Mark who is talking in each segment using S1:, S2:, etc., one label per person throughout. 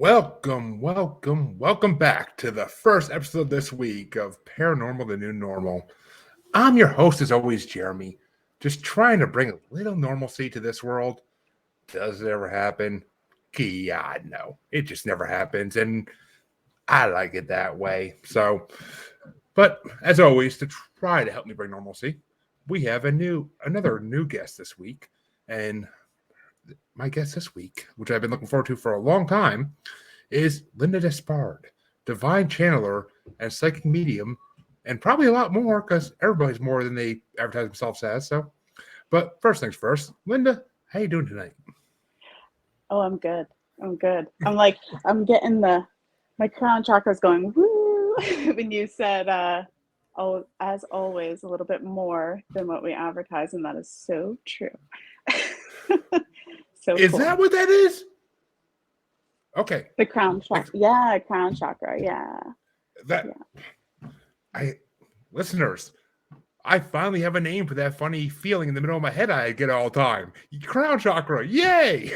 S1: Welcome back to the first episode this week of Paranormal the New Normal. I'm your host, as always, Jeremy, just trying to bring a little normalcy to this world. Does it ever happen? Yeah, no, it just never happens, and I like it that way. But as always, to try to help me bring normalcy, we have another new guest this week, and my guest this week, which I've been looking forward to for a long time, is Linda Despard, divine channeler and psychic medium, and probably a lot more because everybody's more than they advertise themselves as. But first things first, Linda, how you doing tonight?
S2: Oh, I'm good. I'm getting my crown chakra's going woo when you said, oh, as always, a little bit more than what we advertise, and that is so true.
S1: Is
S2: cool.
S1: that what that is? Okay.
S2: The crown chakra. Yeah, crown chakra. Yeah.
S1: Listeners, I finally have a name for that funny feeling in the middle of my head I get all the time. Crown chakra. Yay!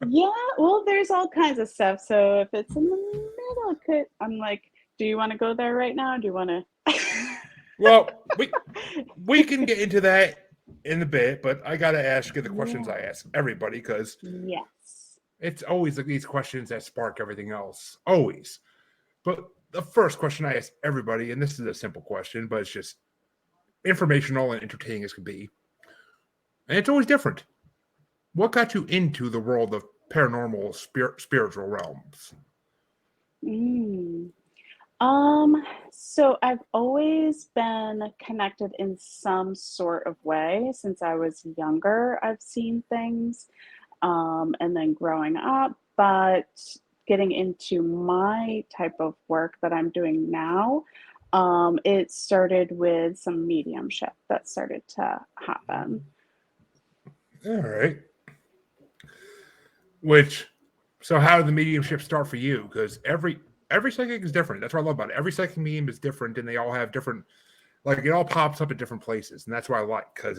S2: Yeah, well, there's all kinds of stuff. So if it's in the middle, I'm like, do you want to go there right now? Do you want to?
S1: Well, we can get into that in a bit, but I got to ask you the questions I ask everybody because it's always like these questions that spark everything else. Always. But the first question I ask everybody, and this is a simple question, but it's just informational and entertaining as can be. And it's always different. What got you into the world of paranormal spiritual realms?
S2: So I've always been connected in some sort of way since I was younger. I've seen things, and then growing up, but getting into my type of work that I'm doing now, it started with some mediumship that started to happen.
S1: All right. So how did the mediumship start for you? Because every psychic is different. That's what I love about it. Every psychic medium is different, and they all have different, like it all pops up at different places, and that's what I like because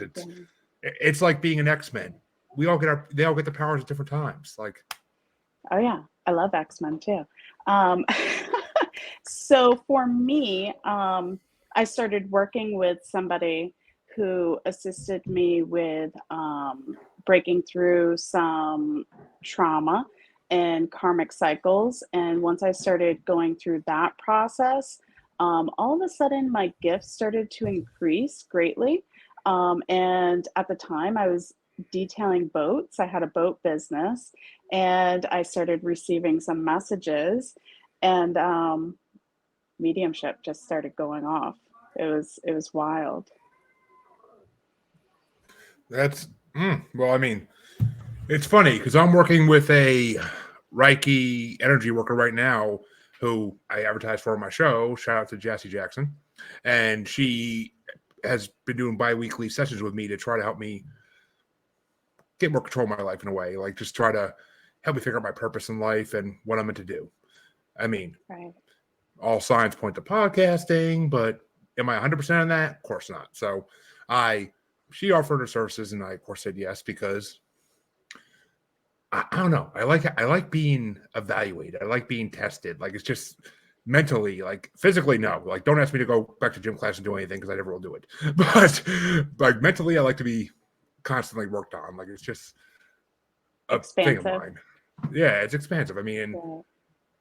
S1: it's like being an X-Men. They all get the powers at different times. Like,
S2: oh yeah, I love X-Men too. So for me, I started working with somebody who assisted me with breaking through some trauma and karmic cycles. And once I started going through that process, all of a sudden my gifts started to increase greatly. And at the time I was detailing boats. I had a boat business and I started receiving some messages, and mediumship just started going off. It was wild.
S1: that's well, I mean, it's funny because I'm working with a Reiki energy worker right now who I advertise for on my show. Shout out to Jessie Jackson. And she has been doing bi-weekly sessions with me to try to help me get more control of my life in a way. Like just try to help me figure out my purpose in life and what I'm meant to do. I mean, all signs point to podcasting, but am I 100% on that? Of course not. So she offered her services and I of course said yes because I don't know. I like being evaluated. I like being tested. Like it's just mentally, like physically, no. Like don't ask me to go back to gym class and do anything because I never will do it. But like mentally, I like to be constantly worked on. Like it's just a thing of mine. Yeah, it's expansive. I mean,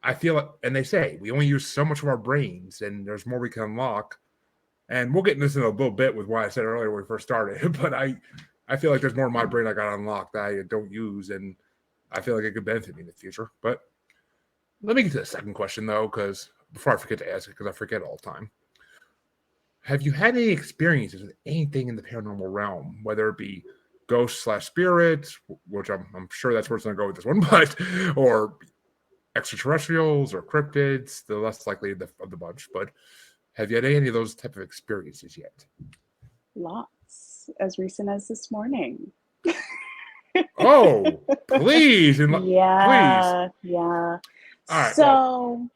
S1: I feel it, and they say we only use so much of our brains, and there's more we can unlock. And we'll get into this in a little bit with what I said earlier when we first started. But I feel like there's more in my brain I got unlocked that I don't use, and I feel like it could benefit me in the future. But let me get to the second question, though, because before I forget to ask it, because I forget all the time. Have you had any experiences with anything in the paranormal realm, whether it be ghosts/spirits, which I'm sure that's where it's going to go with this one, but or extraterrestrials or cryptids, the less likely of the bunch. But have you had any of those type of experiences yet?
S2: Lots, as recent as this morning.
S1: Oh, please.
S2: Yeah.
S1: All right,
S2: so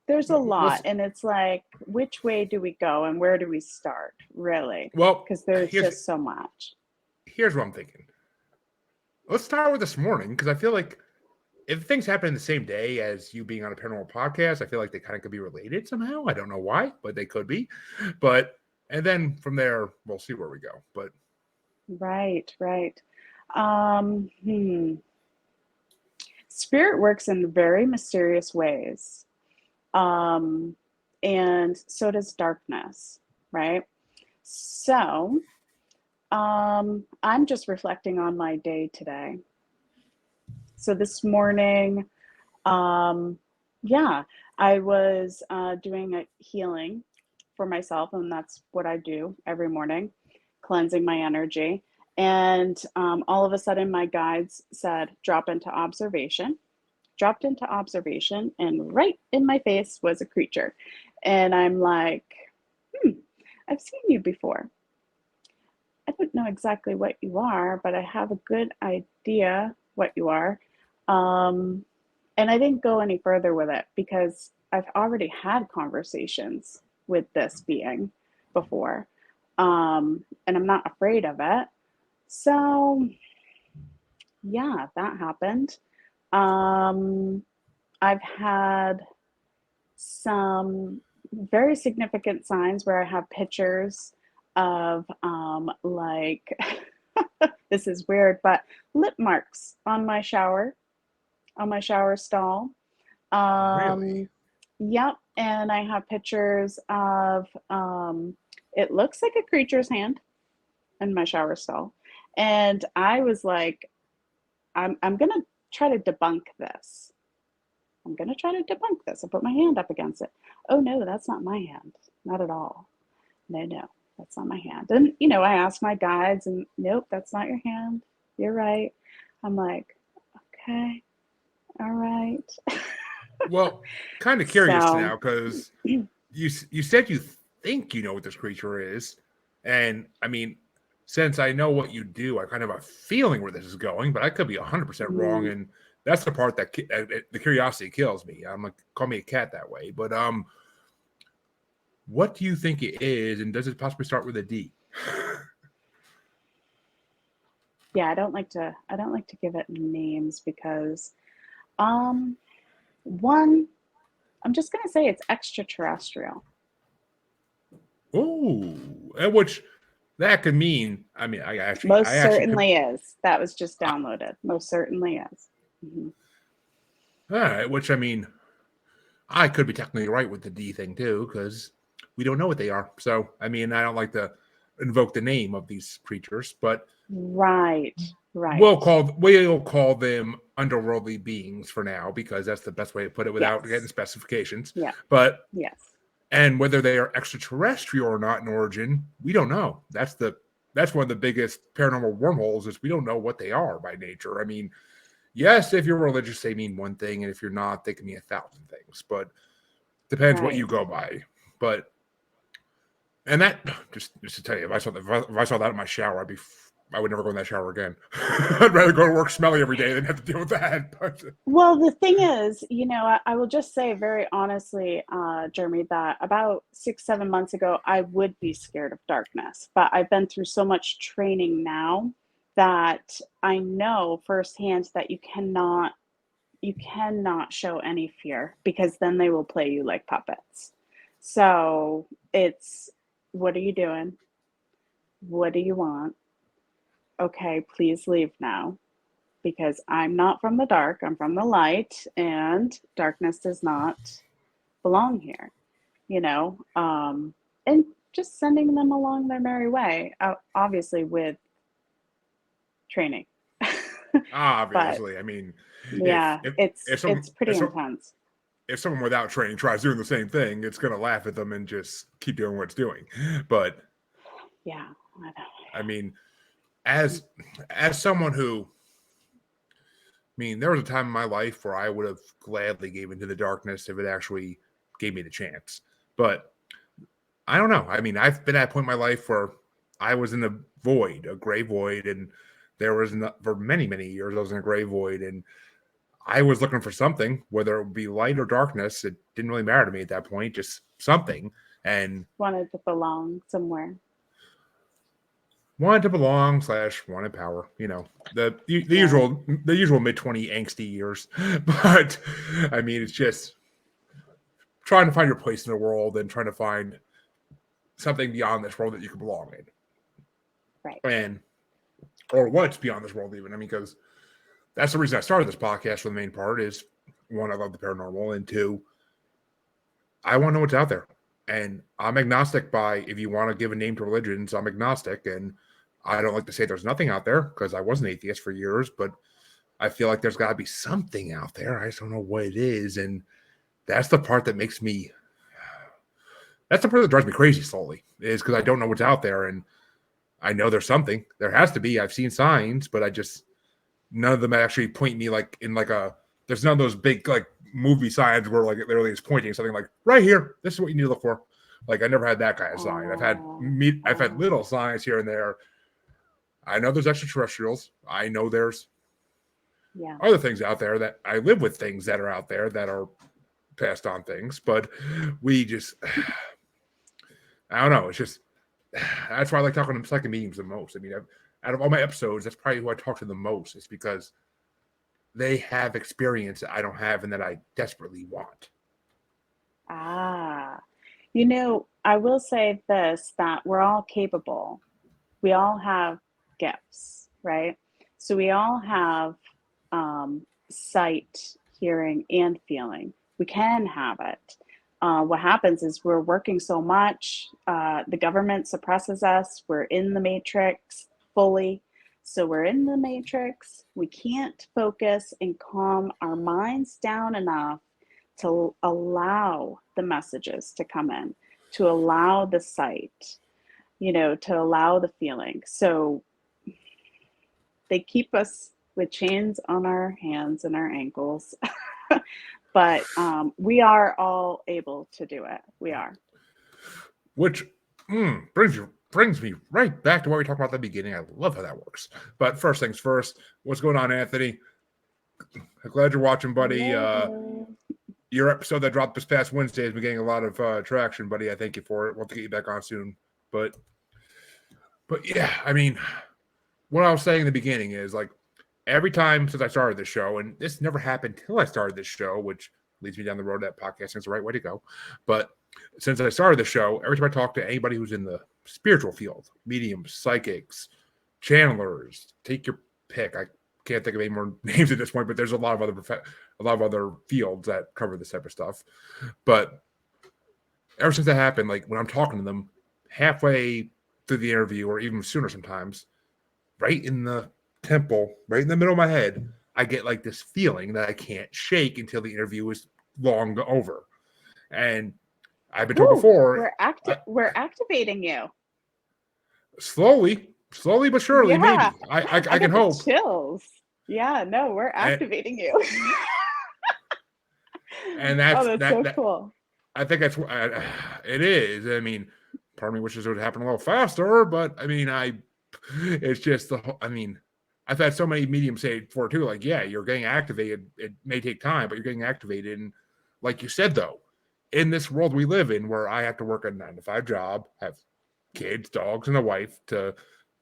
S2: there's a lot, and it's like, which way do we go and where do we start, really?
S1: Well,
S2: because there's just so much.
S1: Here's what I'm thinking. Let's start with this morning, because I feel like if things happen the same day as you being on a paranormal podcast, I feel like they kind of could be related somehow. I don't know why, but they could be. But and then from there, we'll see where we go. But
S2: Right, right. Um, hmm. Spirit works in very mysterious ways. Um, and so does darkness, right? So, I'm just reflecting on my day today. So this morning, um, yeah, I was doing a healing for myself, and that's what I do every morning, cleansing my energy. And all of a sudden, my guides said, drop into observation. Dropped into observation, and right in my face was a creature. And I'm like, hmm, I've seen you before. I don't know exactly what you are, but I have a good idea what you are. Um, and I didn't go any further with it because I've already had conversations with this being before. And I'm not afraid of it. So, yeah, that happened. Um, I've had some very significant signs where I have pictures of like this is weird, but lip marks on my shower stall.
S1: really,
S2: Um, yep, and I have pictures of it looks like a creature's hand in my shower stall. And I was like, I'm gonna try to debunk this. I'm going to try to debunk this. I put my hand up against it. Oh, no, that's not my hand. Not at all. No, no, that's not my hand. And, I asked my guides, and nope, that's not your hand. You're right. I'm like, okay, all right.
S1: well, kind of curious
S2: So,
S1: now because you said you think you know what this creature is, and I mean, since I know what you do, I kind of have a feeling where this is going, but I could be 100% wrong,
S2: mm,
S1: and that's the part that the curiosity kills me. I'm like, call me a cat that way, but what do you think it is, and does it possibly start with a D?
S2: yeah, I don't like to give it names because, um, one, I'm just going to say it's extraterrestrial.
S1: Oh, which that could mean. I mean, I
S2: Most
S1: actually could.
S2: certainly is. That was just
S1: Uh,
S2: downloaded. Most certainly is. Hmm.
S1: all right, which I mean, I could be technically right with the D thing too, because we don't know what they are. So, I mean, I don't like to invoke the name of these creatures, but
S2: Right,
S1: we'll
S2: right.
S1: call them underworldly beings for now because that's the best way to put it without getting
S2: Yes.
S1: specifications.
S2: Yeah.
S1: But
S2: Yes.
S1: and whether they are extraterrestrial or not in origin, we don't know. That's one of the biggest paranormal wormholes is we don't know what they are by nature. I mean, yes, if you're religious, they mean one thing, and if you're not, they can mean 1,000 things. But depends what you
S2: Right.
S1: go by. But and that just to tell you, if I saw that in my shower, I would never go in that shower again. I'd rather go to work smelly every day than have to deal with that. But
S2: Well, the thing is, I will just say very honestly, Jeremy, that about 6, 7 months ago, I would be scared of darkness. But I've been through so much training now that I know firsthand that you cannot show any fear because then they will play you like puppets. So it's, what are you doing? What do you want? Okay, please leave now because I'm not from the dark, I'm from the light, and darkness does not belong here, and just sending them along their merry way, obviously with training. But
S1: obviously, I mean, if
S2: yeah,
S1: if
S2: it's
S1: if someone
S2: it's pretty intense.
S1: if someone without training tries doing the same thing, it's going to laugh at them and just keep doing what it's doing. But
S2: Yeah, I know.
S1: I mean, as someone who, I mean, there was a time in my life where I would have gladly gave into the darkness if it actually gave me the chance. But I don't know. I mean, I've been at a point in my life where I was in a void, a gray void, and there was for many, many years I was in a gray void, and I was looking for something, whether it would be light or darkness. It didn't really matter to me at that point, just something. And
S2: Wanted to belong somewhere.
S1: want to belong / want to power. You know, the usual mid-20 angsty years. But I mean, it's just trying to find your place in the world and trying to find something beyond this world that you can belong in.
S2: Right.
S1: Or what's beyond this world even. I mean, because that's the reason I started this podcast for the main part is, one, I love the paranormal, and two, I want to know what's out there. And I'm agnostic by, if you want to give a name to religions, I'm agnostic. And I don't like to say there's nothing out there because I was an atheist for years, but I feel like there's got to be something out there. I just don't know what it is. And that's the part that makes me, that's the part that drives me crazy slowly, is because I don't know what's out there. And I know there's something. There has to be. I've seen signs, but none of them actually point me like in like there's none of those big like movie signs where like it literally is pointing something like right here. This is what you need to look for. Like I never had that kind of sign. I've had little signs here and there. I know there's extraterrestrials. I know there's other things out there that I live with, things that are out there that are passed on things, but we just, I don't know. It's just, that's why I like talking to psychic mediums the most. I mean, out of all my episodes, that's probably who I talk to the most. It's because they have experience that I don't have and that I desperately want.
S2: You know, I will say this, that we're all capable. We all have gifts, right? So we all have sight, hearing, and feeling. We can have it. What happens is we're working so much, the government suppresses us, we're in the matrix fully. So we're in the matrix, we can't focus and calm our minds down enough to allow the messages to come in, to allow the sight, you know, to allow the feeling. So they keep us with chains on our hands and our ankles. But we are all able to do it. We are.
S1: Which brings me right back to what we talked about at the beginning. I love how that works. But first things first, what's going on, Anthony? I'm glad you're watching, buddy. Your episode that dropped this past Wednesday has been getting a lot of traction, buddy. I thank you for it. We'll have to get you back on soon. But yeah, I mean, what I was saying in the beginning is like, every time since I started this show, and this never happened till I started this show, which leads me down the road that podcasting is the right way to go. But since I started the show, every time I talk to anybody who's in the spiritual field, mediums, psychics, channelers, take your pick. I can't think of any more names at this point, but there's a lot of other fields that cover this type of stuff. But ever since that happened, like when I'm talking to them, halfway through the interview, or even sooner sometimes, right in the temple, right in the middle of my head, I get like this feeling that I can't shake until the interview is long over. And I've been told before,
S2: we're activating you
S1: slowly but surely. Maybe I can hope.
S2: Chills. Yeah, no, we're activating you.
S1: And that's
S2: so cool.
S1: I think that's it is. I mean, part of me wishes it would happen a little faster, but I mean, it's just I mean, I've had so many mediums say before too, like, yeah, you're getting activated. It may take time, but you're getting activated. And like you said, though, in this world we live in, where I have to work a 9-to-5 job, have kids, dogs, and a wife to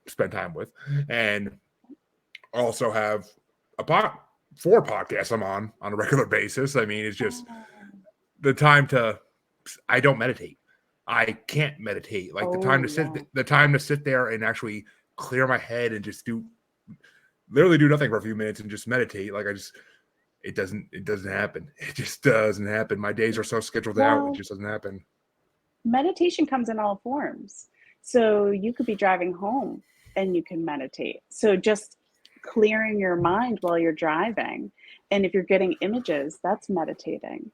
S1: spend time with, and also have 4 podcasts I'm on a regular basis. I mean, it's just the time I don't meditate. I can't meditate. Like the time to sit there and actually clear my head and just literally do nothing for a few minutes and just meditate. Like it doesn't happen. It just doesn't happen. My days are so scheduled out. It just doesn't happen.
S2: Meditation comes in all forms. So you could be driving home and you can meditate. So just clearing your mind while you're driving. And if you're getting images, that's meditating.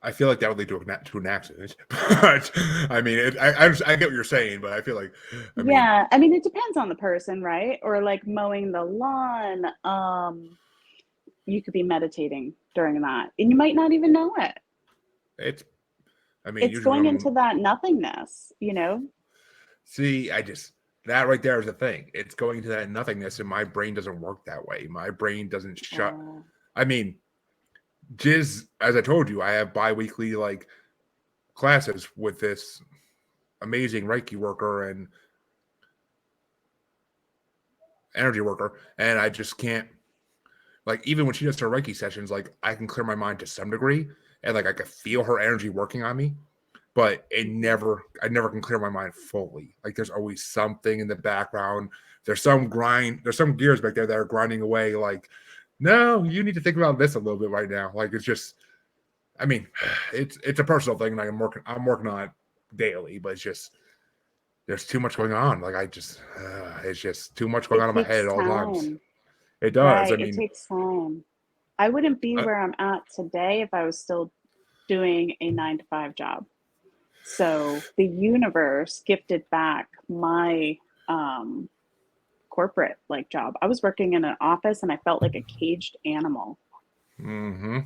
S1: I feel like that would lead to an accident. But I mean, I get what you're saying, but I feel like,
S2: I mean, it depends on the person, right? Or like mowing the lawn. You could be meditating during that, and you might not even know it. It's going into that nothingness, you know?
S1: See, that right there is the thing. It's going into that nothingness, and my brain doesn't work that way. My brain doesn't shut. I mean, as I told you, I have bi-weekly like classes with this amazing Reiki worker, and energy worker, and I just can't. Like, even when she does her Reiki sessions, like, I can clear my mind to some degree, and like I can feel her energy working on me, but I never can clear my mind fully. Like, there's always something in the background. There's some gears back there that are grinding away. Like, no, you need to think about this a little bit right now. Like, it's just, I mean, it's a personal thing, and I'm working on it daily, but it's just there's too much going on. Like, it's just too much going
S2: It
S1: on in my head
S2: takes
S1: at all times.
S2: time.
S1: It does. I
S2: Right. It
S1: mean,
S2: takes time. I wouldn't be
S1: uh,
S2: where I'm at today if I was still doing a 9 to 5 job. So the universe gifted back my um, corporate like job. I was working in an office and I felt like a caged animal.
S1: mm-hmm.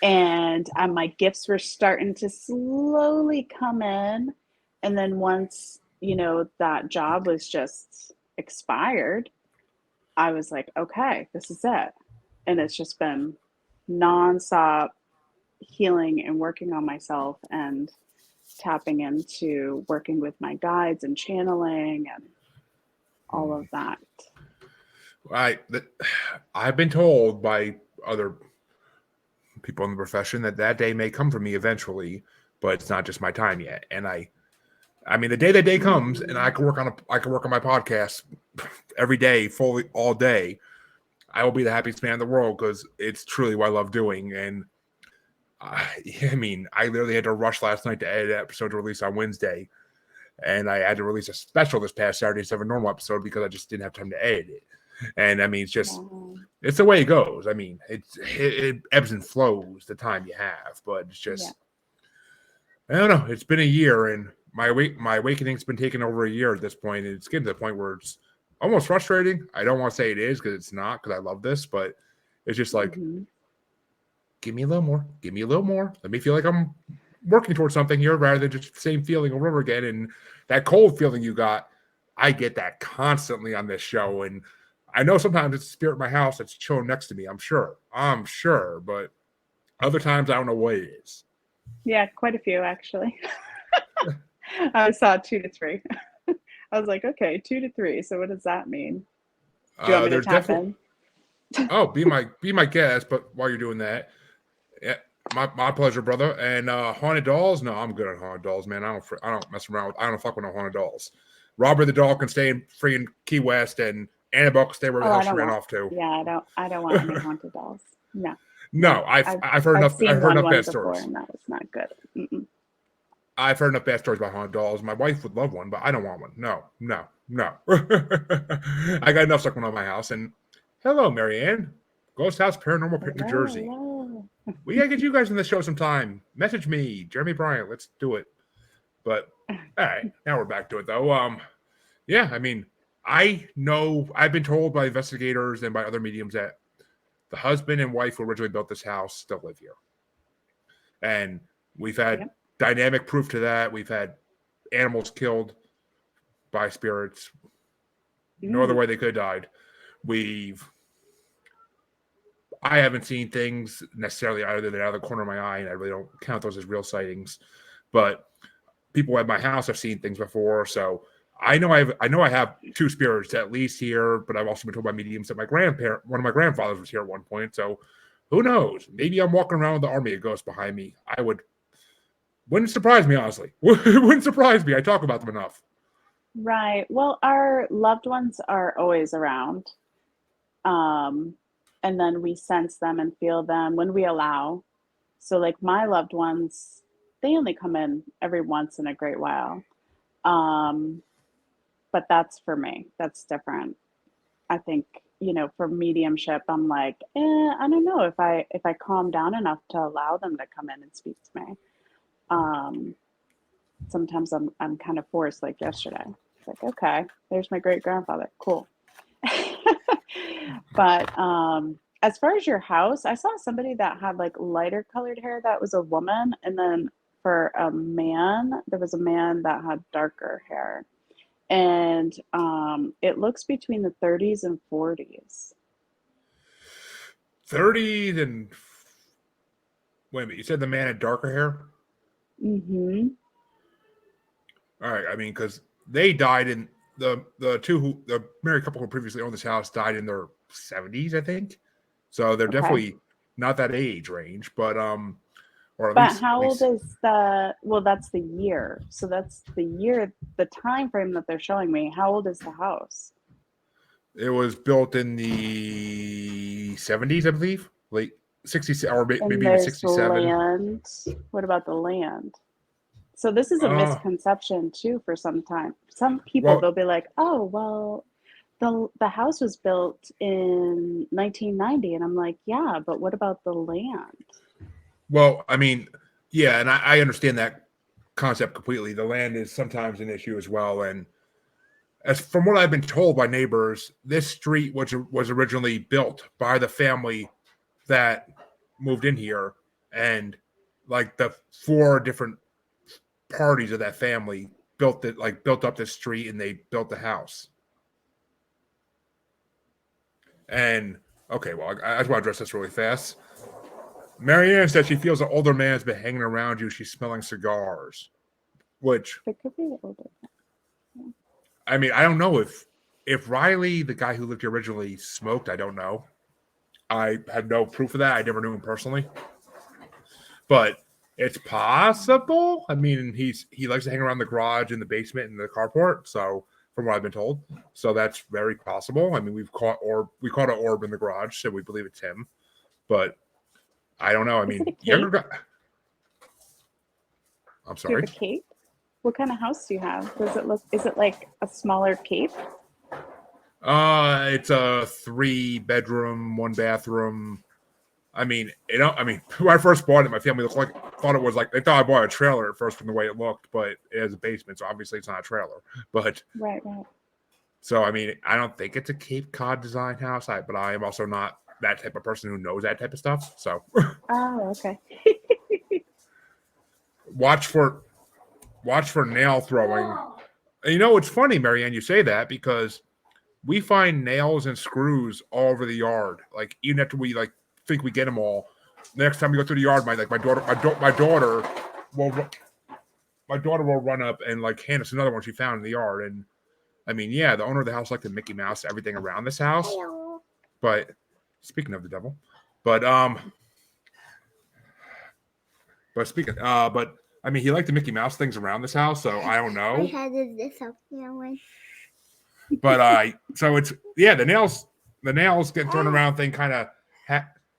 S2: And my gifts were starting to slowly come in. And then once, that job was just expired, I was like, okay, this is it. And it's just been nonstop healing and working on myself and tapping into working with my guides and channeling and all of that.
S1: I've been told by other people in the profession that day may come for me eventually, but it's not just my time yet. And I mean, the day that day comes, and I can work on my podcast every day, fully all day. I will be the happiest man in the world because it's truly what I love doing. And I mean, I literally had to rush last night to edit an episode to release on Wednesday, and I had to release a special this past Saturday instead of a normal episode because I just didn't have time to edit it. And I mean, it's the way it goes. I mean, it ebbs and flows the time you have, but it's just, I don't know. It's been a year, and my awakening's been taking over a year at this point, and it's getting to the point where it's almost frustrating. I don't want to say it is because it's not, because I love this, but it's just like, give me a little more, give me a little more. Let me feel like I'm working towards something here rather than just the same feeling over and over again. And that cold feeling you got, I get that constantly on this show. And I know sometimes it's the spirit in my house that's chilling next to me. I'm sure, but other times I don't know what it is.
S2: Yeah, quite a few actually. I saw 2 to 3. I was like, okay, 2 to 3. So what does that mean? Do you want me to tap in?
S1: Oh, be my guest. But while you're doing that, yeah, my pleasure, brother. And haunted dolls? No, I'm good at haunted dolls, man. I don't mess around with. I don't fuck with no haunted dolls. Robert the doll can stay in freaking Key West, and Annabelle can stay where the hell she ran off to.
S2: Yeah, I don't want any haunted dolls. No.
S1: No, I've heard enough. I've heard enough bad stories,
S2: and that was not good.
S1: I've heard enough bad stories about haunted dolls. My wife would love one, but I don't want one. No. I got enough stuff going on in my house. And hello, Marianne. Ghost House Paranormal Pit, New Jersey.
S2: Hello.
S1: We gotta get you guys in the show sometime. Message me, Jeremy Bryant. Let's do it. But all right, now we're back to it though. Yeah, I mean, I know I've been told by investigators and by other mediums that the husband and wife who originally built this house still live here. And we've had dynamic proof to that. We've had animals killed by spirits. No other way they could have died. I haven't seen things necessarily either than out of the corner of my eye, and I really don't count those as real sightings. But people at my house have seen things before, so I know I have 2 spirits at least here. But I've also been told by mediums that one of my grandfathers was here at one point. So who knows? Maybe I'm walking around with the army of ghosts behind me. Wouldn't surprise me, honestly. Wouldn't surprise me. I talk about them enough.
S2: Right. Well, our loved ones are always around. And then we sense them and feel them when we allow. So like my loved ones, they only come in every once in a great while. But that's for me. That's different. I think, for mediumship, I'm like, I don't know if I calm down enough to allow them to come in and speak to me. Sometimes I'm kind of forced, like yesterday. It's like, okay, there's my great grandfather. Cool. But as far as your house, I saw somebody that had like lighter colored hair that was a woman, and then for a man, there was a man that had darker hair. And it looks between the 30s and 40s.
S1: 30s and wait a minute, you said the man had darker hair?
S2: Mm-hmm.
S1: All right, I mean, because they died in the married couple who previously owned this house died in their 70s, I think. So they're
S2: Okay.
S1: definitely not that age range, but or at
S2: But
S1: least
S2: how old is well, that's the year. So that's the year, the time frame that they're showing me. How old is the house?
S1: it was built in the 70s, I believe, late 60s, or
S2: And
S1: maybe even
S2: there's
S1: 67.
S2: land. What about the land? So this is a
S1: Uh,
S2: misconception too for some time. Some people
S1: well,
S2: they'll be like, "Oh, well, the house was built in 1990." And I'm like, "Yeah, but what about the land?"
S1: well, I mean, yeah, and I understand that concept completely. The land is sometimes an issue as well, and as from what I've been told by neighbors, this street was originally built by the family that moved in here, and like the four different parties of that family built up this street, and they built the house. And okay, well, I just want to address this really fast. Marianne said she feels an older man's been hanging around you. She's smelling cigars, which
S2: It could be older.
S1: I mean, I don't know if Riley, the guy who lived here originally, smoked. I don't know. I have no proof of that. I never knew him personally, but it's possible. I mean, he likes to hang around the garage, in the basement, and the carport. So, from what I've been told, so that's very possible. I mean, we caught an orb in the garage, so we believe it's him. But I don't know. I
S2: Is it a
S1: mean, younger
S2: cape?
S1: guy. I'm
S2: Do you
S1: sorry.
S2: have a cape? What kind of house do you have? Does it look, is it like a smaller cape?
S1: It's a 3 bedroom, 1 bathroom. I mean, I mean, when I first bought it, my family thought it was like they thought I bought a trailer at first from the way it looked, but it has a basement, so obviously it's not a trailer. But
S2: Right, right.
S1: so I mean, I don't think it's a Cape Cod design house, but I am also not that type of person who knows that type of stuff. So
S2: Oh, okay.
S1: watch for nail throwing. And you know, it's funny, Marianne, you say that because we find nails and screws all over the yard. Like even after we like think we get them all, next time we go through the yard, my daughter will run up and like hand us another one she found in the yard. And I mean, yeah, the owner of the house liked to Mickey Mouse everything around this house. But speaking of the devil, but but I mean, he liked the Mickey Mouse things around this house, so I don't know. But so it's the nails getting thrown around thing kind of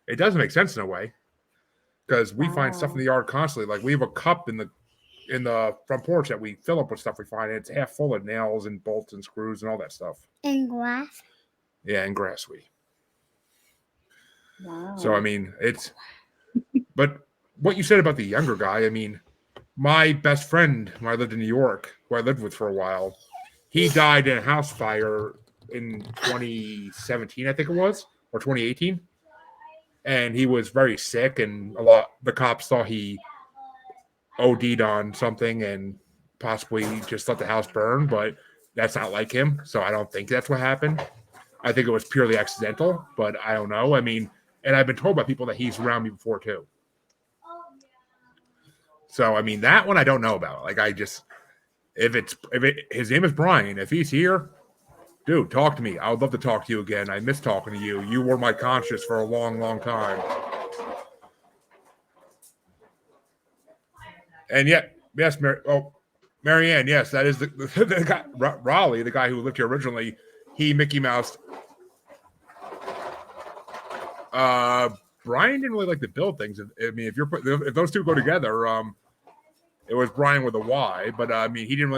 S1: it does make sense in a way because we find stuff in the yard constantly. Like we have a cup in the front porch that we fill up with stuff we find, and it's half full of nails and bolts and screws and all that stuff.
S3: And grass.
S1: Yeah, and grass.
S2: Wow.
S1: So I mean, but what you said about the younger guy, I mean, my best friend when I lived in New York, who I lived with for a while, he died in a house fire in 2017, I think it was, or 2018. And he was very sick, and the cops thought he OD'd on something and possibly just let the house burn, but that's not like him. So I don't think that's what happened. I think it was purely accidental, but I don't know. I mean, and I've been told by people that he's around me before too. So I mean, that one I don't know about. Like his name is Brian, if he's here, dude, talk to me. I would love to talk to you again. I miss talking to you. You were my conscience for a long, long time. And yet, yes, Marianne, yes, that is the guy, Raleigh, the guy who lived here originally. He Mickey Mouse. Brian didn't really like to build things. I mean, if those two go together, it was Brian with a Y. But I mean, he didn't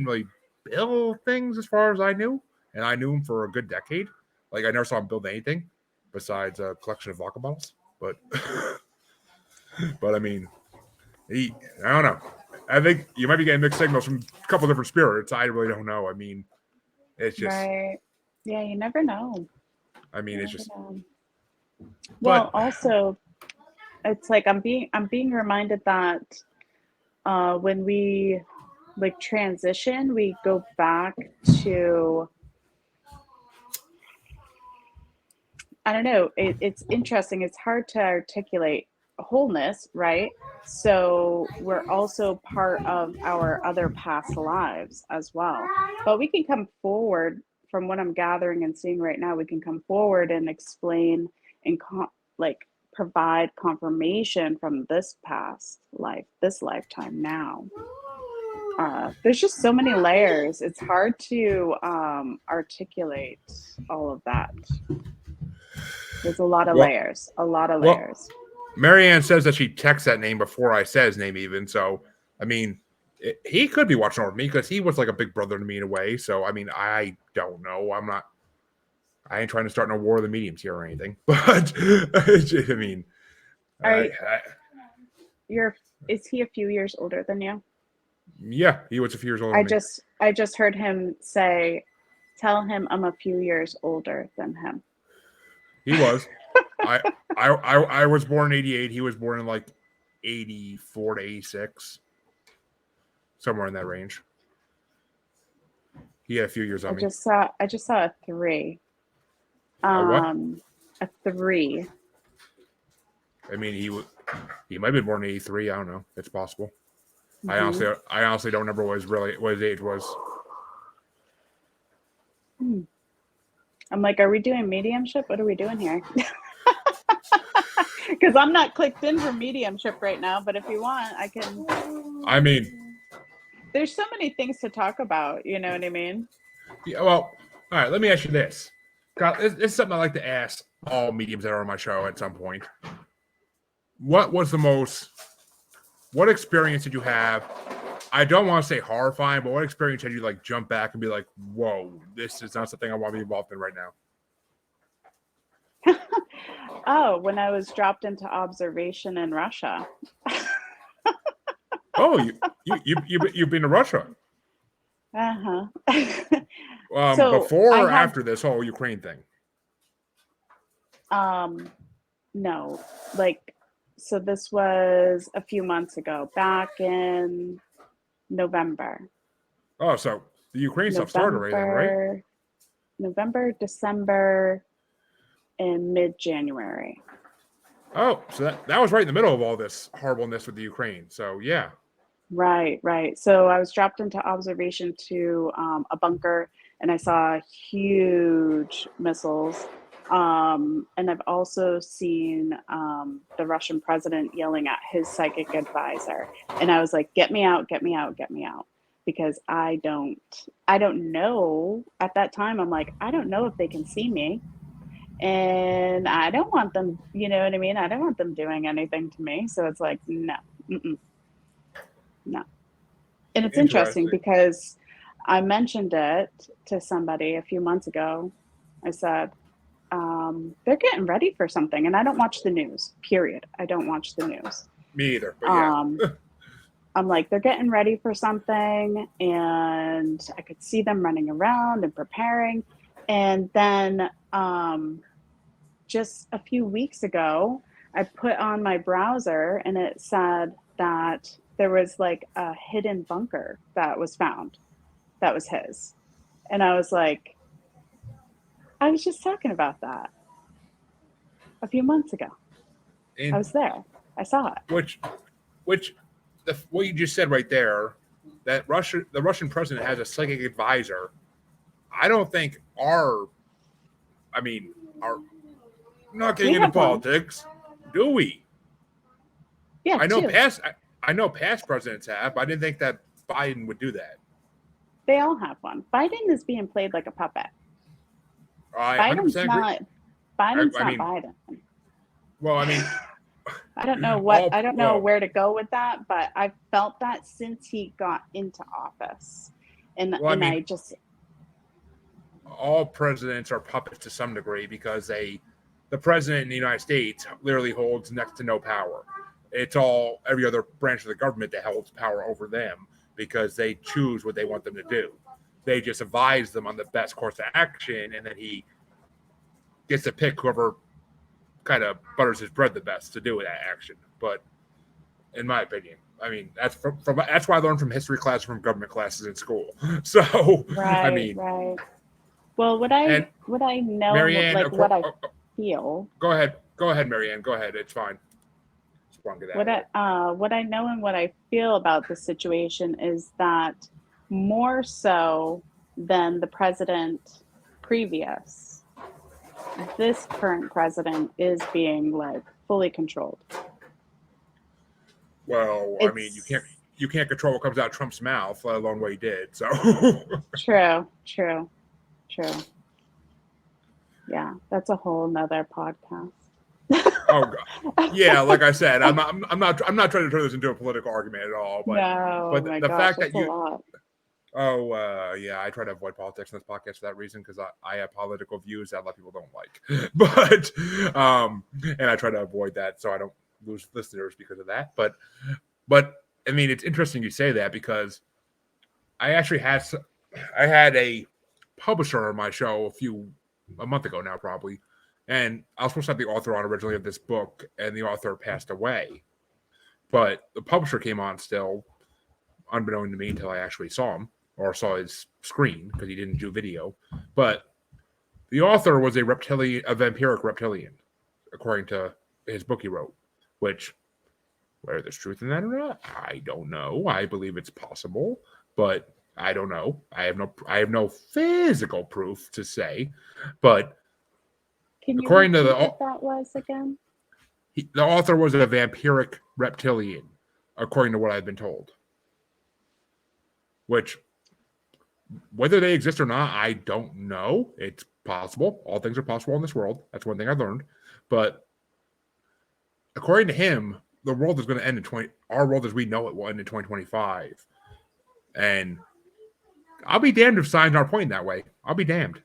S1: really build things as far as I knew, and I knew him for a good decade. Like I never saw him build anything besides a collection of vodka bottles. But but I mean, I don't know. I think you might be getting mixed signals from a couple different spirits. I really don't know. I mean, it's just
S2: right. Yeah, you never know.
S1: I mean, it's just.
S2: Well, also, it's like I'm being reminded that when we like transition, we go back to, I don't know. It's interesting. It's hard to articulate wholeness, right? So we're also part of our other past lives as well. But we can come forward from what I'm gathering and seeing right now. We can come forward and explain and like provide confirmation from this past life, this lifetime now. There's just so many layers. It's hard to articulate all of that. There's a lot of layers, a lot of
S1: well,
S2: layers.
S1: Marianne says that she texts that name before I said his name even. So, I mean, he could be watching over me because he was like a big brother to me in a way. So, I mean, I don't know. I ain't trying to start no war of the mediums here or anything. But, I mean,
S2: is he a few years older than you?
S1: Yeah, he was a few years older than
S2: me. I just heard him say, tell him I'm a few years older than him.
S1: He was. I was born in 88. He was born in like 84 to 86. Somewhere in that range. He had a few years on me.
S2: I just saw a 3. A 3.
S1: I mean, he might have been born in 83. I don't know. It's possible. Mm-hmm. I honestly don't remember what his age was.
S2: I'm like, are we doing mediumship? What are we doing here? Because I'm not clicked in for mediumship right now, but if you want, I can.
S1: I mean,
S2: there's so many things to talk about. You know what I mean?
S1: Yeah. Well, all right. Let me ask you this. God, this is something I like to ask all mediums that are on my show at some point. What experience did you have? I don't want to say horrifying, but what experience had you like jump back and be like, whoa, this is not something I want to be involved in right
S2: now? Oh, when I was dropped into observation in Russia.
S1: Oh, you've been to Russia?
S2: Uh-huh.
S1: So before or after this whole Ukraine thing?
S2: No, like, so this was a few months ago, back in November.
S1: Oh, so the Ukraine stuff started already then, right?
S2: November, December, and mid-January.
S1: Oh, so that was right in the middle of all this horribleness with the Ukraine. So, yeah.
S2: Right. So I was dropped into observation to a bunker, and I saw huge missiles. And I've also seen the Russian president yelling at his psychic advisor. And I was like, get me out. Because I don't know. At that time, I'm like, I don't know if they can see me. And I don't want them, you know what I mean? I don't want them doing anything to me. So it's like, no. No. And it's interesting because I mentioned it to somebody a few months ago. I said, they're getting ready for something. And I don't watch the news, period. I don't watch the news.
S1: Me either. But yeah.
S2: I'm like, they're getting ready for something. And I could see them running around and preparing. And then just a few weeks ago, I put on my browser and it said that there was like a hidden bunker that was found that was his. And I was like, I was just talking about that a few months ago. I was there. I saw it.
S1: What you just said right there, that the Russian president has a psychic advisor. I don't think we're not getting into politics, do we?
S2: Yeah,
S1: I know past presidents have, but I didn't think that Biden would do that.
S2: They all have one. Biden is being played like a puppet.
S1: Biden's
S2: not Biden.
S1: Well, I mean,
S2: I don't know where to go with that, but I've felt that since he got into office.
S1: All presidents are puppets to some degree because the president in the United States literally holds next to no power. It's all every other branch of the government that holds power over them because they choose what they want them to do. They just advise them on the best course of action, and then he gets to pick whoever kind of butters his bread the best to do that action. But in my opinion, I mean, that's that's why I learned from history class from government classes in school. So,
S2: right. Well, what I know,
S1: Marianne,
S2: what I feel.
S1: Go ahead, Marianne. Go ahead. It's fine. sprung it that way.
S2: What I know and what I feel about the situation is that more so than the president previous, this current president is being like fully controlled.
S1: Well, I mean, you can't control what comes out of Trump's mouth, let alone what he did. So
S2: True. Yeah, that's a whole nother podcast.
S1: Oh God. Yeah, like I said, I'm not trying to turn this into a political argument at all. But
S2: No,
S1: but
S2: my
S1: the
S2: gosh,
S1: fact
S2: that's
S1: that you
S2: a lot.
S1: yeah, I try to avoid politics in this podcast for that reason because I have political views that a lot of people don't like. But and I try to avoid that so I don't lose listeners because of that. But I mean, it's interesting you say that because I actually had a publisher on my show a month ago now probably, and I was supposed to have the author on originally of this book, and the author passed away, but the publisher came on still, unbeknown to me until I actually saw him or saw his screen because he didn't do video. But the author was a vampiric reptilian, according to his book he wrote, which whether there's truth in that or not, I don't know. I believe it's possible, but I don't know. I have no physical proof to say, but
S2: Can you
S1: according to
S2: repeat what that was again?
S1: the author was a vampiric reptilian, according to what I've been told. Which, whether they exist or not, I don't know. It's possible. All things are possible in this world. That's one thing I've learned. But according to him, the world is going to end our world as we know it will end in 2025. And I'll be damned if signs aren't pointing that way. I'll be damned.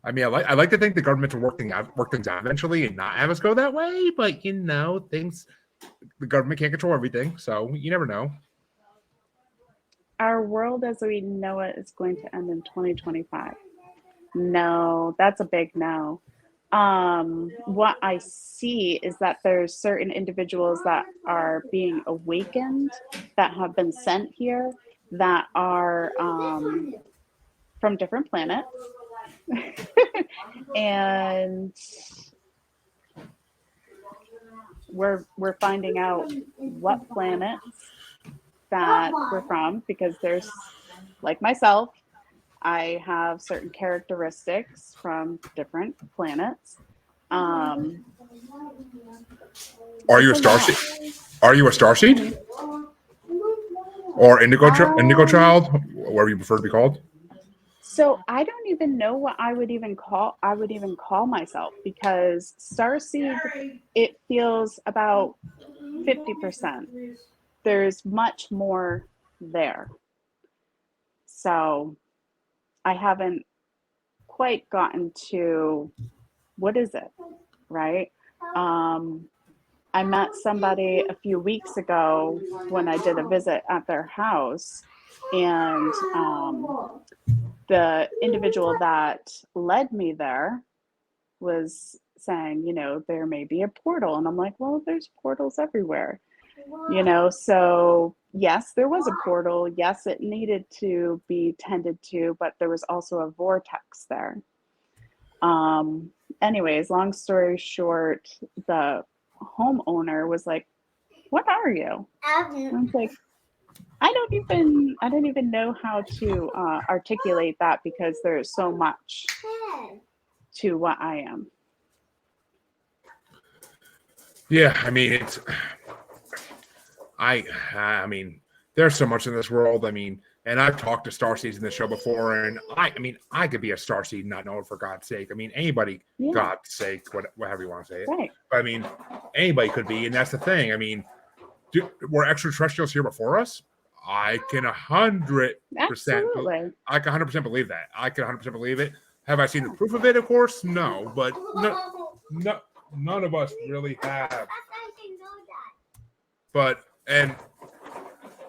S1: I mean, I like to think the government will work things out eventually and not have us go that way. But the government can't control everything, so you never know.
S2: Our world as we know it is going to end in 2025. No, that's a big no. What I see is that there's certain individuals that are being awakened, that have been sent here, that are from different planets. And we're finding out what planets that we're from, because there's, like myself, I have certain characteristics from different planets.
S1: Are you a starseed? Are you a starseed? Or indigo child, whatever you prefer to be called?
S2: So I don't even know what I would even call myself, because starseed, it feels about 50%. There's much more there. So I haven't quite gotten to what is it, right? I met somebody a few weeks ago when I did a visit at their house, and the individual that led me there was saying, there may be a portal. And I'm like, well, there's portals everywhere. So yes, there was a portal. Yes, it needed to be tended to, but there was also a vortex there. Anyways, long story short, the homeowner was like, what are you? And I was like, I don't even know how to articulate that, because there's so much to what I am.
S1: Yeah, I mean, I mean, there's so much in this world. I mean, and I've talked to starseeds in the show before, and I could be a starseed and not know it, for God's sake. I mean, anybody,
S2: Yeah.
S1: God's sake, whatever you want to say it.
S2: Right.
S1: But I mean, anybody could be, and that's the thing. I mean, were extraterrestrials here before us? I can 100%.
S2: Absolutely.
S1: I can 100% believe that. I can 100% believe it. Have I seen the proof of it? Of course, no. But none of us really have. But, and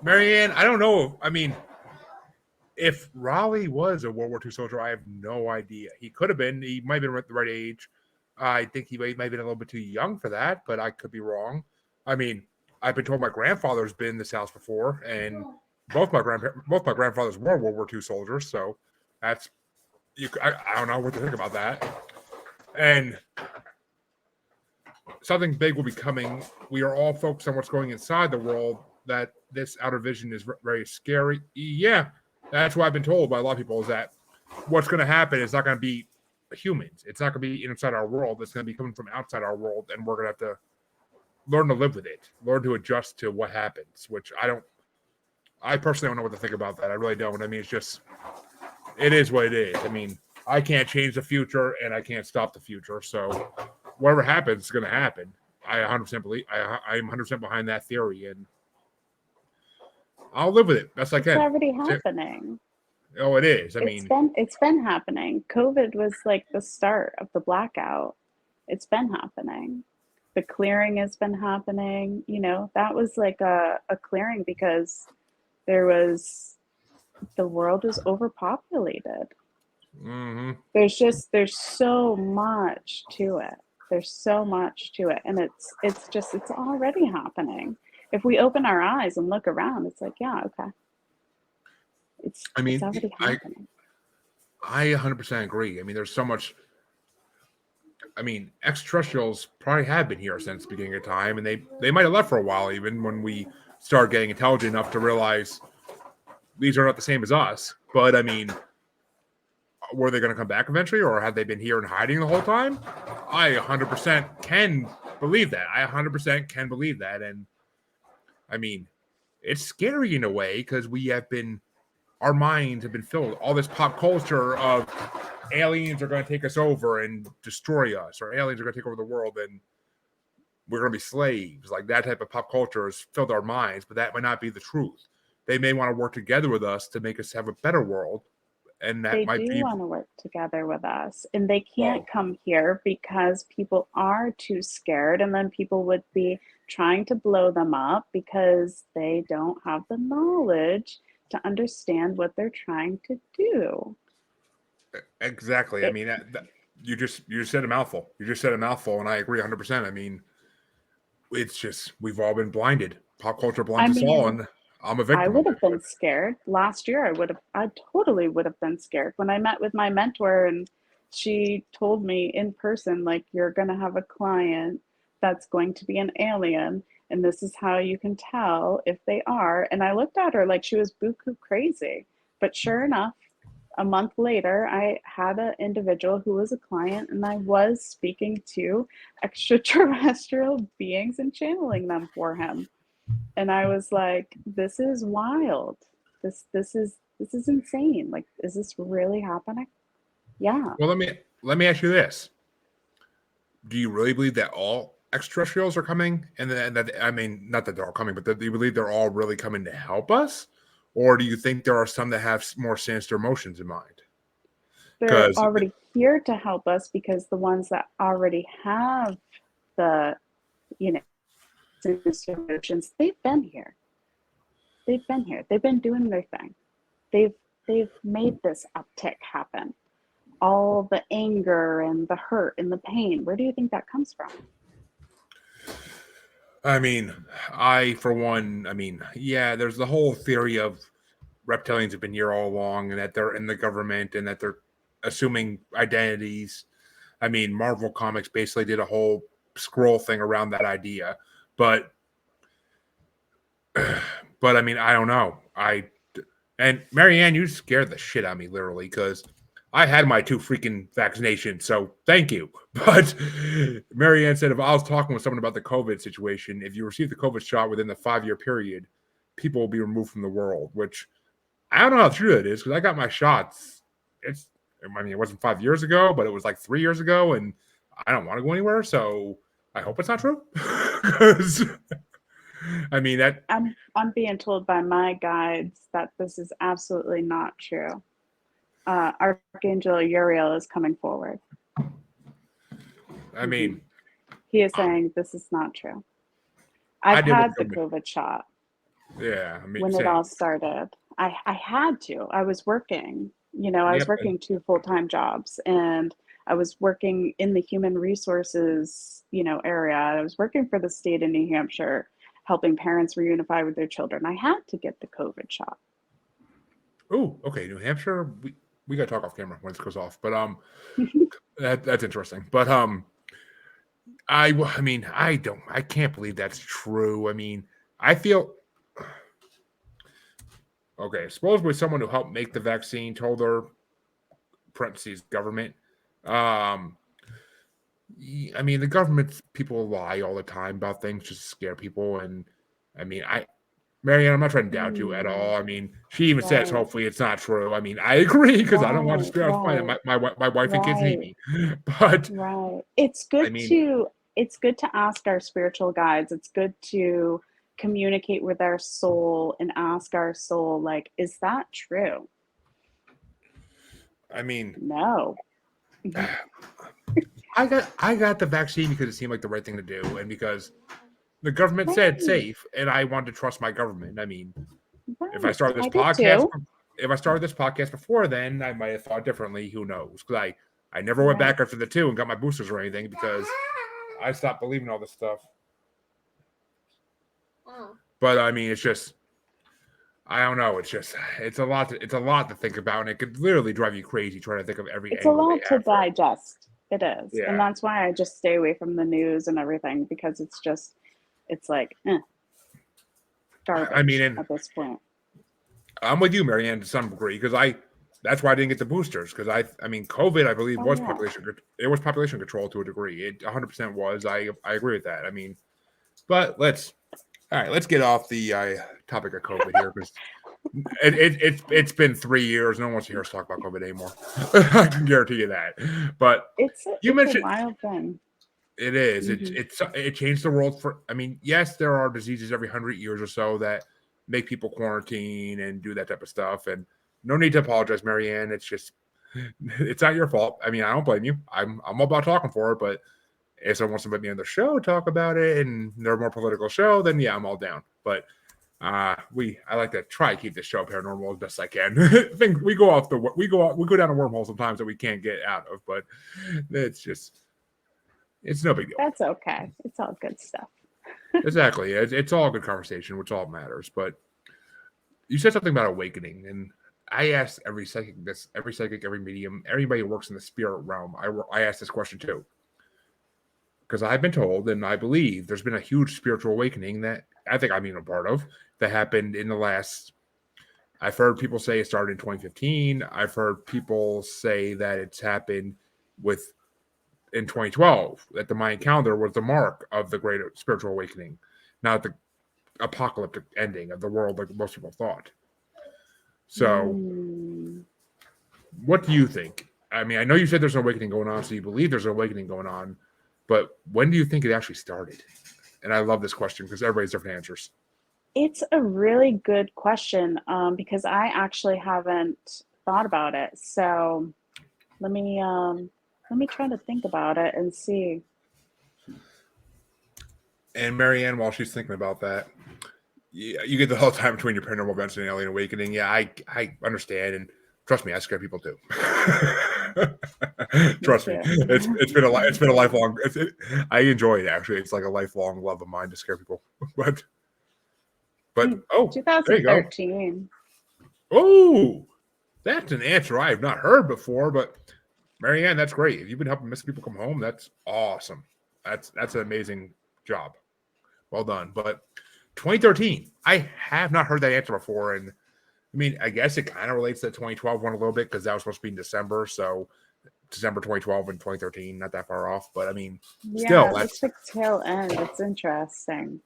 S1: Marianne, I don't know. I mean, if Raleigh was a World War II soldier, I have no idea. He could have been. He might have been at the right age. I think he might have been a little bit too young for that, but I could be wrong. I mean, I've been told my grandfather's been in this house before, and both my grandfathers were World War II soldiers. So that's I don't know what to think about that. And something big will be coming. We are all focused on what's going inside the world. That this outer vision is very scary. Yeah, that's what I've been told by a lot of people is that what's going to happen is not going to be humans. It's not going to be inside our world. It's going to be coming from outside our world, and we're going to have to learn to live with it, learn to adjust to what happens. Which I personally don't know what to think about that. I really don't. I mean, it's just, it is what it is. I mean, I can't change the future, and I can't stop the future. So whatever happens is going to happen. I 100% believe. I'm 100% behind that theory, and I'll live with it best I can.
S2: It's already happening.
S1: Oh, it is.
S2: It's been happening. COVID was like the start of the blackout. It's been happening. The clearing has been happening. You know, that was like a clearing because the world was overpopulated.
S1: Mm-hmm.
S2: There's so much to it. There's so much to it, and it's already happening. If we open our eyes and look around, it's like, yeah, okay. It's already happening.
S1: I 100% agree. I mean, there's so much. I mean, extraterrestrials probably have been here since the beginning of time, and they might have left for a while, even when we start getting intelligent enough to realize these are not the same as us. But I mean, were they going to come back eventually, or had they been here and hiding the whole time? I 100% can believe that. I 100% can believe that, and I mean, it's scary in a way because our minds have been filled. All this pop culture of aliens are going to take us over and destroy us, or aliens are going to take over the world and we're going to be slaves. Like that type of pop culture has filled our minds, but that might not be the truth. They may want to work together with us to make us have a better world. And that
S2: They do want to work together with us, and they can't come here because people are too scared, and then people would be trying to blow them up because they don't have the knowledge to understand what they're trying to do.
S1: Exactly. I mean, you just said a mouthful. You just said a mouthful, and I agree 100%. I mean, it's just we've all been blinded. Pop culture blinds us all, and I'm a victim.
S2: I would have been scared. Last year, I totally would have been scared. When I met with my mentor and she told me in person, like, you're going to have a client that's going to be an alien, and this is how you can tell if they are. And I looked at her like she was buku crazy. But sure enough, a month later, I had an individual who was a client, and I was speaking to extraterrestrial beings and channeling them for him. And I was like, this is wild. This is insane. Like, is this really happening? Yeah.
S1: Well, let me ask you this. Do you really believe that all extraterrestrials are coming? And that, I mean, not that they're all coming, but do you believe they're all really coming to help us? Or do you think there are some that have more sinister emotions in mind?
S2: They're already here to help us because the ones that already have the, sinister emotions, they've been here. They've been here. They've been doing their thing. They've made this uptick happen. All the anger and the hurt and the pain. Where do you think that comes from?
S1: I mean, yeah, there's the whole theory of reptilians have been here all along and that they're in the government and that they're assuming identities. I mean, Marvel Comics basically did a whole scroll thing around that idea. But I mean, I don't know. And Marianne, you scared the shit out of me, literally, because I had my 2 freaking vaccinations, so thank you. But Marianne said if I was talking with someone about the COVID situation, if you receive the COVID shot within the 5-year period, people will be removed from the world, which I don't know how true that is, because I got my shots. It wasn't 5 years ago, but it was like 3 years ago, and I don't want to go anywhere, so I hope it's not true. Because I mean, that
S2: I'm being told by my guides that this is absolutely not true. Archangel Uriel is coming forward.
S1: I mean,
S2: he is saying this is not true. I've had the COVID shot.
S1: Yeah, I mean,
S2: when it all started, I had to. I was working. I was working 2 full-time jobs, and I was working in the human resources, area. I was working for the state of New Hampshire, helping parents reunify with their children. I had to get the COVID shot.
S1: Oh, okay. New Hampshire, we got to talk off camera when this goes off, but that's interesting. But I mean, I can't believe that's true. I mean, I feel okay. Supposedly, someone who helped make the vaccine told her parentheses government. Um, I mean, the government people lie all the time about things just to scare people, and I mean, Marianne, I'm not trying to doubt you at
S2: Mm,
S1: all. I mean, she even says,
S2: right,
S1: hopefully it's not true. I mean, I agree because I don't want to
S2: right,
S1: scare out my,
S2: right,
S1: my wife and kids need
S2: right,
S1: me. But
S2: right.
S1: I mean,
S2: It's good to ask our spiritual guides. It's good to communicate with our soul and ask our soul, like, is that true?
S1: I mean,
S2: No.
S1: I got the vaccine because it seemed like the right thing to do, and because the government said
S2: Right,
S1: safe, and I wanted to trust my government. I mean, if I
S2: right.
S1: started this
S2: I did
S1: podcast,
S2: too.
S1: if I started this podcast before then, I might have thought differently. Who knows? Because I never went
S2: Right.
S1: back after the 2 and got my boosters or anything because I stopped believing all this stuff. But I mean, it's just I don't know. It's just it's a lot to think about, and it could literally drive you crazy trying to think of every
S2: It's a
S1: angle they
S2: lot to
S1: have for it.
S2: digest. It is. And
S1: Yeah,
S2: that's why I just stay away from the news and everything because it's like
S1: I mean,
S2: garbage
S1: and
S2: at this point.
S1: I'm with you, Marianne, to some degree, because that's why I didn't get the boosters because I mean, COVID, I believe
S2: Oh,
S1: was
S2: yeah.
S1: population control to a degree. It 100% was. I agree with that. I mean, but let's get off the topic of COVID here because it's been 3 years. No one wants to hear us talk about COVID anymore. I can guarantee you that. But you
S2: It's a
S1: mentioned
S2: wild thing.
S1: it is.
S2: Hmm.
S1: It changed the world for. I mean, yes, there are diseases every 100 years or so that make people quarantine and do that type of stuff. And no need to apologize, Marianne. It's just it's not your fault. I mean, I don't blame you. I'm all about talking for it, but if someone wants to put me on the show, talk about it, and they're a more political show, then yeah, I'm all down. But I like to try to keep this show paranormal as best I can. I think we go down a wormhole sometimes that we can't get out of, but it's just it's no big deal.
S2: That's okay. It's all good stuff.
S1: Exactly. It's all good conversation, which all matters. But you said something about awakening, and I asked every psychic, every medium, everybody who works in the spirit realm. I asked this question too because I've been told and I believe there's been a huge spiritual awakening that I think I'm even a part of that happened in the last. I've heard people say it started in 2015. I've heard people say that it's happened with in 2012 that the Mayan calendar was the mark of the great spiritual awakening, not the apocalyptic ending of the world like most people thought. So,
S2: Mm.
S1: what do you think? I mean, I know you said there's an awakening going on, so you believe there's an awakening going on, but when do you think it actually started? And I love this question because everybody's different answers.
S2: It's a really good question because I actually haven't thought about it. So let me um, let me try to think about it and see.
S1: And Marianne, while she's thinking about that, you get the whole time between your paranormal events and alien awakening. Yeah, I understand, and trust me, I scare people too.
S2: Me
S1: Trust me,
S2: too.
S1: it's been a lifelong. I enjoy it actually. It's like a lifelong love of mine to scare people. But oh, there you go.
S2: 2013.
S1: Oh, that's an answer I have not heard before. But Marianne, that's great. If you've been helping missing people come home, that's awesome. That's an amazing job. Well done. But 2013, I have not heard that answer before. And I mean, I guess it kind of relates to the 2012 one a little bit because that was supposed to be in December. So December 2012 and 2013, not that far off. But I mean,
S2: Yeah,
S1: still,
S2: it looks like tail end. It's interesting.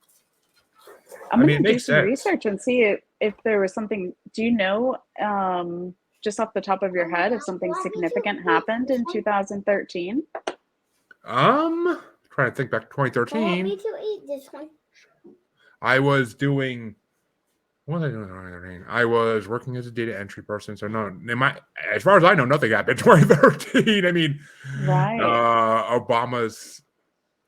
S2: I'm
S1: I mean, it
S2: gonna do
S1: makes
S2: some
S1: sense.
S2: research and see if there was something. Do you know, just off the top of your head, if something significant happened in 2013?
S1: Trying to think back to
S3: I want
S1: 2013.
S3: me to eat this one.
S1: I was doing what was I doing in 2013? I was working as a data entry person. So no, as far as I know, nothing happened in 2013. I mean,
S2: Right.
S1: Obama's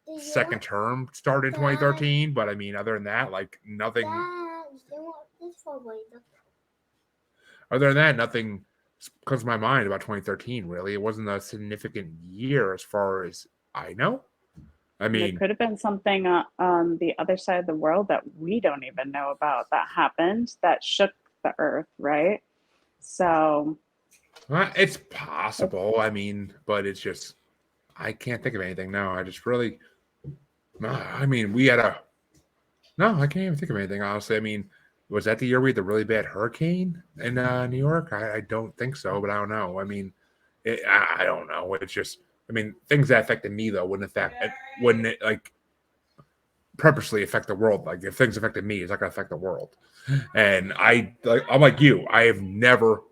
S3: Do you
S1: second
S3: want
S1: term started in
S3: Dad?
S1: 2013, but I mean, other than that, like nothing.
S3: Dad, you want this for later?
S1: Other than that, nothing comes to my mind about 2013. Really, it wasn't a significant year as far as I know. I
S2: There
S1: mean,
S2: could have been something on the other side of the world that we don't even know about that happened that shook the earth, right? So
S1: it's
S2: it,
S1: possible. I mean, but it's just I can't think of anything now. I just really I mean, we had a no. I can't even think of anything honestly. I mean, was that the year we had the really bad hurricane in New York? I don't think so, but I don't know. I mean, I don't know. It's just, I mean, things that affected me though wouldn't it like purposely affect the world. Like if things affected me, it's not gonna affect the world. And I'm like you. I have never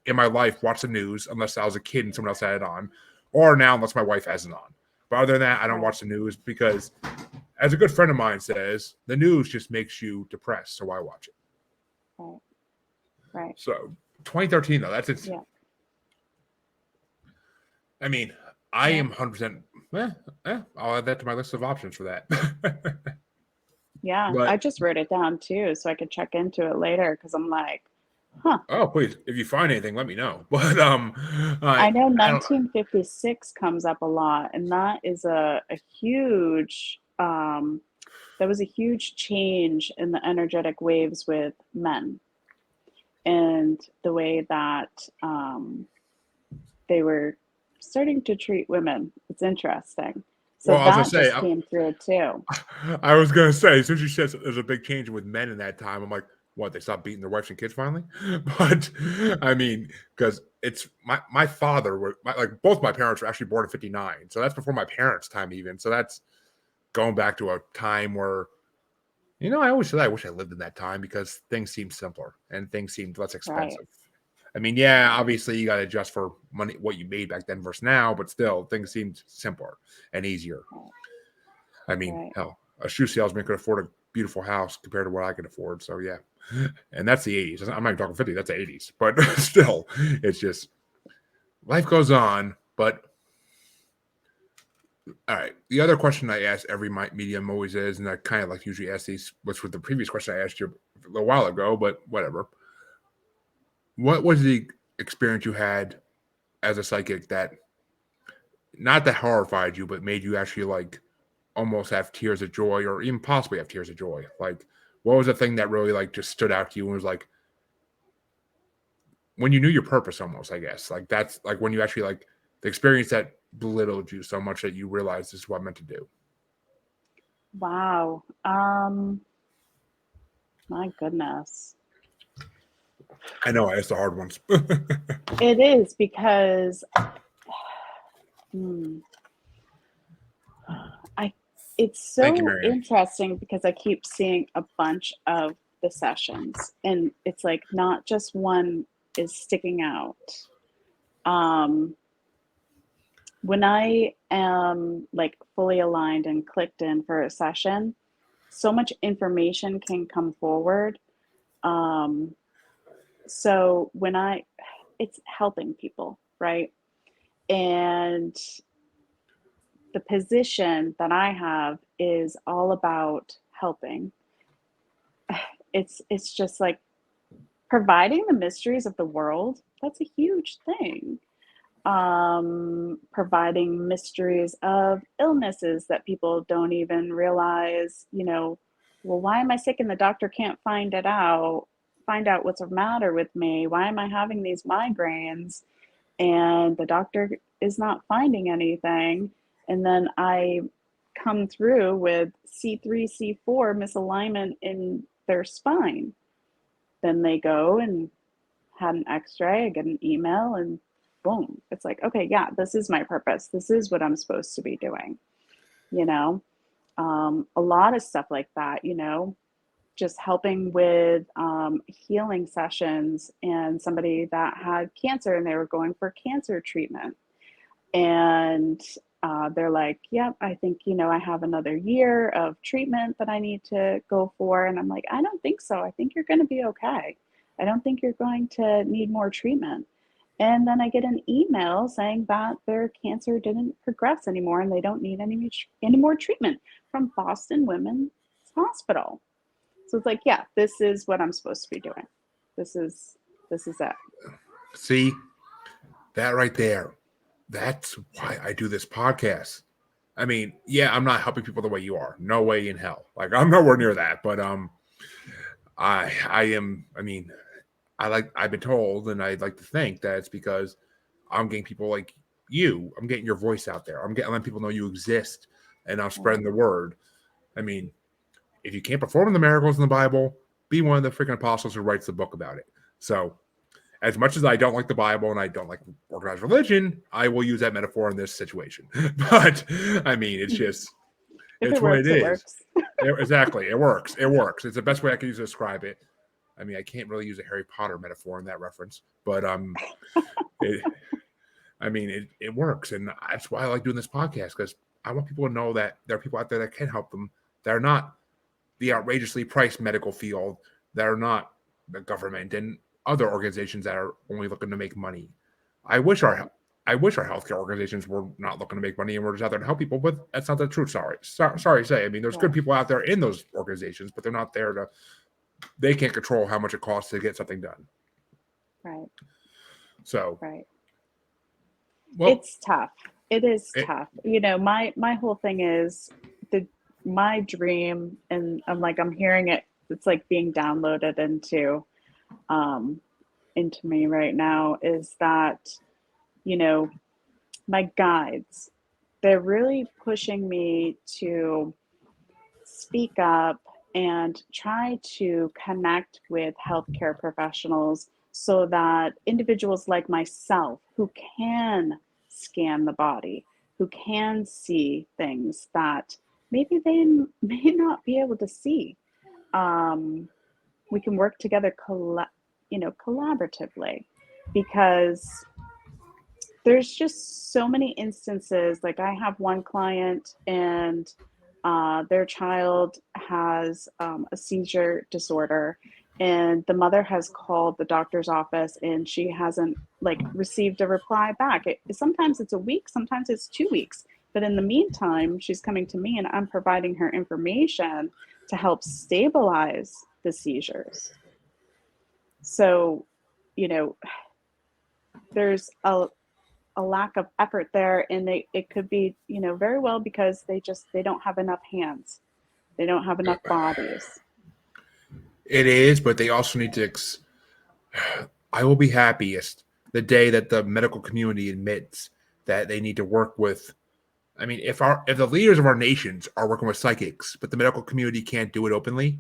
S1: in my life watched the news unless I was a kid and someone else had it on, or now unless my wife has it on. But other than that, I don't
S2: Right.
S1: watch the news because, as a good friend of mine says, the news just makes you depressed. So why watch it?
S2: Right. Right.
S1: So 2013 though, that's it.
S2: Yeah.
S1: I mean, I
S2: Yeah.
S1: am 100%. I'll add that to my list of options for that.
S2: Yeah.
S1: But
S2: I just wrote it down too, so I could check into it later because I'm like, huh.
S1: oh, please, if you find anything, let me know. But
S2: I know
S1: I don't.
S2: 1956 comes up a lot, and that is a huge that was a huge change in the energetic waves with men and the way that they were starting to treat women. It's interesting. So
S1: Well, I was gonna
S2: that
S1: say,
S2: just came through too.
S1: I was gonna say, since you said there's a big change with men in that time, I'm like, what? They stopped beating their wives and kids finally? But I mean, because it's my father were like both my parents were actually born in '59, so that's before my parents' time even. So that's going back to a time where I always said I wish I lived in that time because things seemed simpler and things seemed less
S2: Right.
S1: expensive. I mean, yeah, obviously you got to adjust for money, what you made back then versus now, but still things seemed simpler and easier.
S2: Right.
S1: I mean,
S2: Right.
S1: hell, a shoe salesman could afford a beautiful house compared to what I could afford. So yeah, and that's the '80s. I'm not even talking '50s. That's the '80s. But still, it's just life goes on. But all right, the other question I ask every medium always is, and I kind of like usually ask these, which was the previous question I asked you a little while ago, but whatever. What was the experience you had as a psychic that not that horrified you, but made you actually like almost have tears of joy or even possibly have tears of joy? Like, what was the thing that really like just stood out to you and was like when you knew your purpose almost, I guess. Like that's like when you actually like the experience that belittled you so much that you realized this is what I'm meant to do.
S2: Wow. My goodness.
S1: I know I asked the hard ones.
S2: It is because hmm, I it's
S1: Thank you,
S2: so
S1: Marianne.
S2: interesting because I keep seeing a bunch of the sessions and it's like not just one is sticking out. Um, when I am like fully aligned and clicked in for a session, so much information can come forward. Um, so it's helping people, right? And the position that I have is all about helping. It's just like providing the mysteries of the world. That's a huge thing. Providing mysteries of illnesses that people don't even realize, well, why am I sick and the doctor can't find out what's the matter with me? Why am I having these migraines? And the doctor is not finding anything. And then I come through with C3, C4 misalignment in their spine. Then they go and had an x-ray, I get an email, and boom, it's like, okay, yeah, this is my purpose. This is what I'm supposed to be doing. You know, a lot of stuff like that, just helping with healing sessions and somebody that had cancer and they were going for cancer treatment. And they're like, yep, I think, I have another year of treatment that I need to go for. And I'm like, I don't think so. I think you're going to be okay. I don't think you're going to need more treatment. And then I get an email saying that their cancer didn't progress anymore and they don't need any more treatment from Boston Women's Hospital. So it's like, yeah, this is what I'm supposed to be doing. This is it.
S1: See that right there. That's why I do this podcast. I mean, yeah, I'm not helping people the way you are. No way in hell. Like I'm nowhere near that. But I am. I mean, I've been told, and I'd like to think that it's because I'm getting people like you. I'm getting your voice out there. I'm letting people know you exist and I'm spreading the word. I mean, if you can't perform the miracles in the Bible, be one of the freaking apostles who writes the book about it. So, as much as I don't like the Bible and I don't like organized religion, I will use that metaphor in this situation. But I mean, it's just,
S2: If
S1: it's
S2: it
S1: what
S2: works,
S1: it
S2: it
S1: is.
S2: works.
S1: Exactly. It works. It works. It's the best way I can use to describe it. I mean, I can't really use a Harry Potter metaphor in that reference, but it, it works, and that's why I like doing this podcast, because I want people to know that there are people out there that can help them. That are not the outrageously priced medical field. That are not the government and other organizations that are only looking to make money. I wish our healthcare organizations were not looking to make money and we're just out there to help people, but that's not the truth. Sorry to say. I mean, there's good people out there in those organizations, but they're not there to. They can't control how much it costs to get something done.
S2: Right.
S1: So.
S2: Right.
S1: Well,
S2: it's tough. It is tough. You know, my whole thing is my dream, and I'm hearing it. It's like being downloaded into me right now, is that, you know, my guides, they're really pushing me to speak up and try to connect with healthcare professionals so that individuals like myself who can scan the body, who can see things that maybe they may not be able to see, we can work together collaboratively, because there's just so many instances. Like, I have one client, and their child has a seizure disorder, and the mother has called the doctor's office and she hasn't received a reply back. Sometimes it's a week, sometimes it's 2 weeks, but in the meantime she's coming to me and I'm providing her information to help stabilize the seizures. So, you know, there's a lack of effort there, and it could be, you know, very well because they don't have enough hands, they don't have enough bodies.
S1: It is, but they also need to. I will be happiest the day that the medical community admits that they need to work with. I mean, if the leaders of our nations are working with psychics, but the medical community can't do it openly,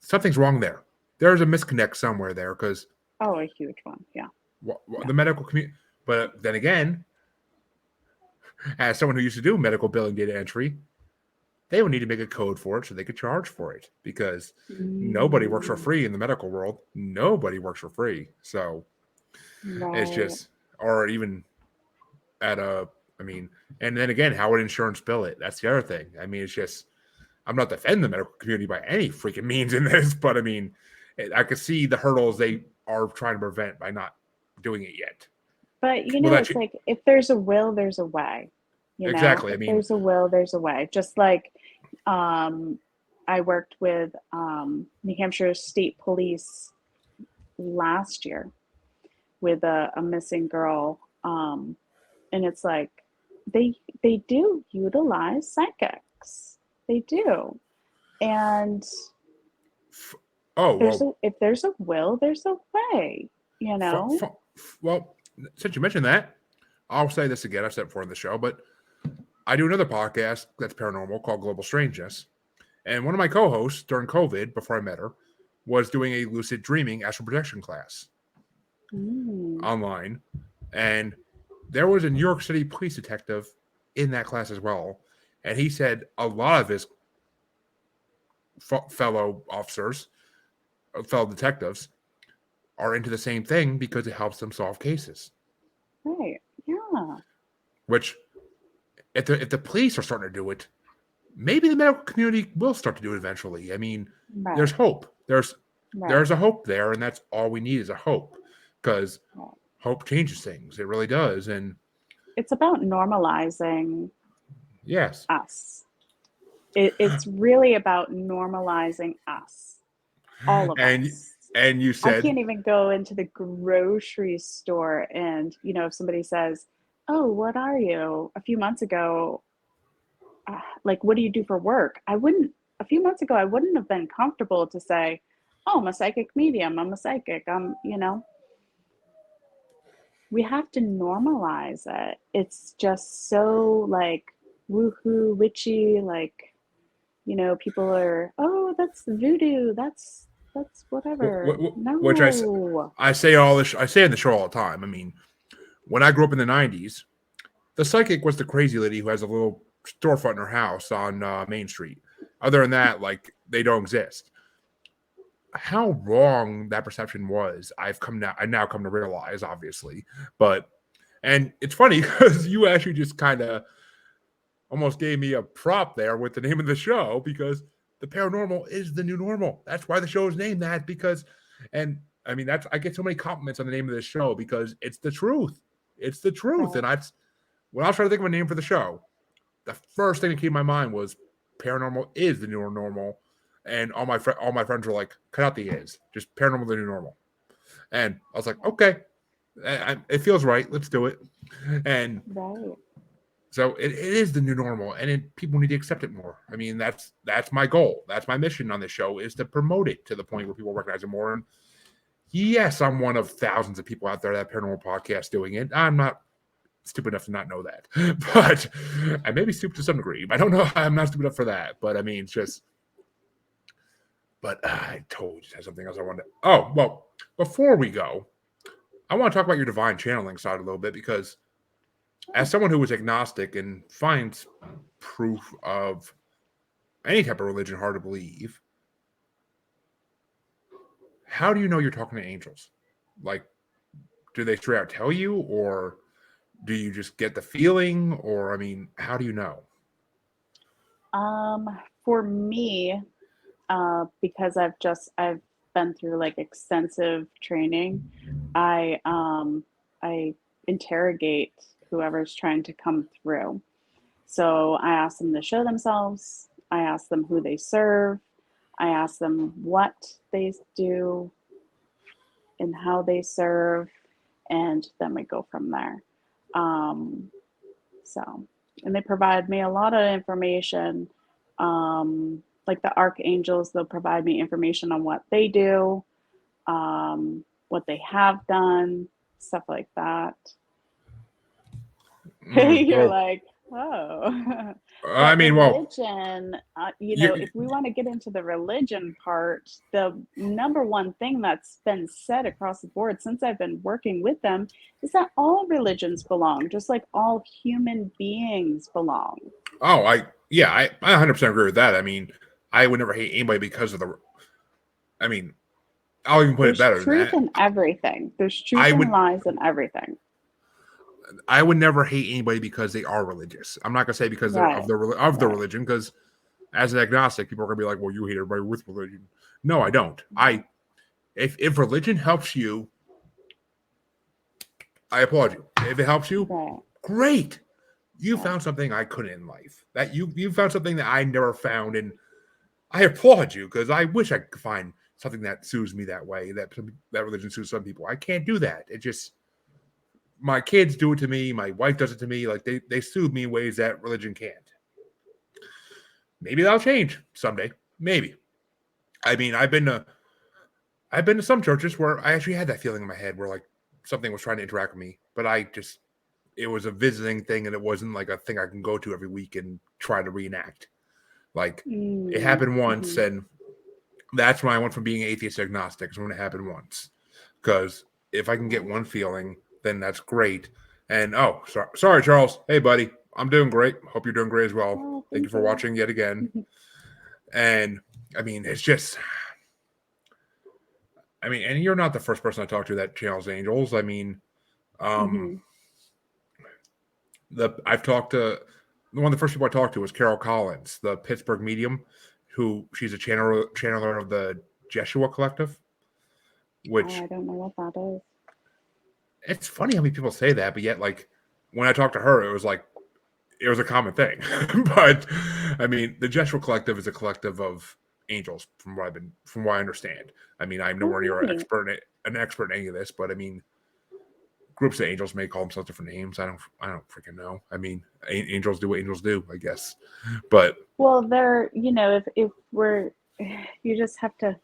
S1: something's wrong there. There's a misconnect somewhere there, because
S2: a huge one. Yeah.
S1: The medical community. But then again, as someone who used to do medical billing data entry, they would need to make a code for it so they could charge for it, because nobody works for free in the medical world. Nobody works for free. So it's just, or even and then again, how would insurance bill it? That's the other thing. I mean, it's just, I'm not defending the medical community by any freaking means in this, but I mean, I could see the hurdles they are trying to prevent by not doing it yet.
S2: But, you know, it's like, if there's a will, there's a way. You know,
S1: exactly.
S2: If there's a will, there's a way. Just like I worked with New Hampshire State Police last year with a missing girl, and it's like they do utilize psychics. They do, and if there's a will, there's a way. You know.
S1: Well, since you mentioned that, I'll say this again. I've said it before in the show, but I do another podcast that's paranormal called Global Strangeness. And one of my co-hosts during COVID, before I met her, was doing a lucid dreaming astral projection class online. And there was a New York City police detective in that class as well. And he said a lot of his fellow officers, fellow detectives, are into the same thing because it helps them solve cases.
S2: Right. Yeah.
S1: Which, if the police are starting to do it, maybe the medical community will start to do it eventually. I mean, there's hope. There's a hope there, and that's all we need is a hope, because hope changes things. It really does. And
S2: it's about normalizing us. It's really about normalizing us. All of us.
S1: And you said,
S2: I can't even go into the grocery store and, you know, if somebody says, "Oh, what are you?" A few months ago, what do you do for work? A few months ago, I wouldn't have been comfortable to say, "Oh, I'm a psychic medium. I'm a psychic." You know, we have to normalize it. It's just so woohoo, witchy, like, you know, people are, oh, that's voodoo, that's whatever.
S1: Which
S2: No.
S1: I say all this. I say in the show all the time. I mean, when I grew up in the '90s, the psychic was the crazy lady who has a little storefront in her house on Main Street. Other than that, like they don't exist. How wrong that perception was, I now come to realize, obviously. But and it's funny because you actually just kind of almost gave me a prop there with the name of the show because the paranormal is the new normal. That's why the show is named that because, and I mean I get so many compliments on the name of this show because it's the truth. It's the truth, and
S2: Right.
S1: when I was trying to think of a name for the show, the first thing that came to my mind was paranormal is the new normal, and all my friends were like, "Cut out the is, just paranormal the new normal," and I was like, "Okay, it feels right. Let's do it." And
S2: Right.
S1: so it is the new normal, and people need to accept it more. I mean, that's my goal. That's my mission on this show is to promote it to the point where people recognize it more. And yes, I'm one of thousands of people out there that paranormal podcast doing it. I'm not stupid enough to not know that, but I may be stupid to some degree. I don't know. I'm not stupid enough for that, but I mean, it's just. But I totally just had something else I wanted to. Oh well, before we go, I want to talk about your divine channeling side a little bit because as someone who is agnostic and finds proof of any type of religion hard to believe, how do you know you're talking to angels? Like, do they straight out tell you, or do you just get the feeling, or I mean, how do you know?
S2: For me, because I've been through like extensive training, I interrogate whoever's trying to come through. So I ask them to show themselves. I ask them who they serve. I ask them what they do and how they serve, and then we go from there. Um, so, and they provide me a lot of information. Like the archangels, they'll provide me information on what they do, what they have done, stuff like that. You're
S1: Well,
S2: like, oh.
S1: I
S2: But
S1: mean, well,
S2: religion, you know,
S1: you,
S2: if we want to get into the religion part, the number one thing that's been said across the board since I've been working with them is that all religions belong, just like all human beings belong.
S1: oh, I 100% agree with that. I mean, I would never hate anybody because of the. I mean, I'll even put it
S2: There's
S1: better than
S2: truth
S1: that.
S2: in everything. There's truth
S1: I
S2: and
S1: would
S2: lies in everything.
S1: I would never hate anybody because they are religious. I'm not gonna say because they're
S2: Right.
S1: of the
S2: Right.
S1: religion, because as an agnostic, people are gonna be like, "Well, you hate everybody with religion." No, I don't. If religion helps you, I applaud you. If it helps you,
S2: Right.
S1: great. You
S2: Right.
S1: found something I couldn't in life. That you found something that I never found, and I applaud you because I wish I could find something that soothes me that way. That religion soothes some people. I can't do that. It just my kids do it to me. My wife does it to me. Like they soothe me in ways that religion can't. Maybe that'll change someday. Maybe. I mean, I've been to some churches where I actually had that feeling in my head where like something was trying to interact with me, but it was a visiting thing and it wasn't like a thing I can go to every week and try to reenact. Like it happened once,
S2: Mm-hmm.
S1: and that's when I went from being atheist to agnostic. Is when it happened once, because if I can get one feeling, then that's great. And sorry, Charles. Hey, buddy, I'm doing great. Hope you're doing great as well.
S2: Oh,
S1: Thank you
S2: thank
S1: for
S2: you.
S1: watching yet again. And I mean, it's just, I mean, and you're not the first person I talked to that channels angels. I mean, um,
S2: Mm-hmm.
S1: I've talked to one of the first people I talked to was Carol Collins, the Pittsburgh medium, who she's a channeler of the Jeshua Collective,
S2: Oh,
S1: which
S2: I don't know what that is.
S1: it's funny how many people say that, but yet like when I talked to her, it was like it was a common thing. But I mean, the Jeshua Collective is a collective of angels, from what I understand. I mean, I'm nowhere near
S2: Oh,
S1: an expert in any of this, but I mean, groups of angels may call themselves different names. I don't freaking know. I mean, angels do what angels do, I guess. But
S2: well, they're, you know, if we're, you just have to,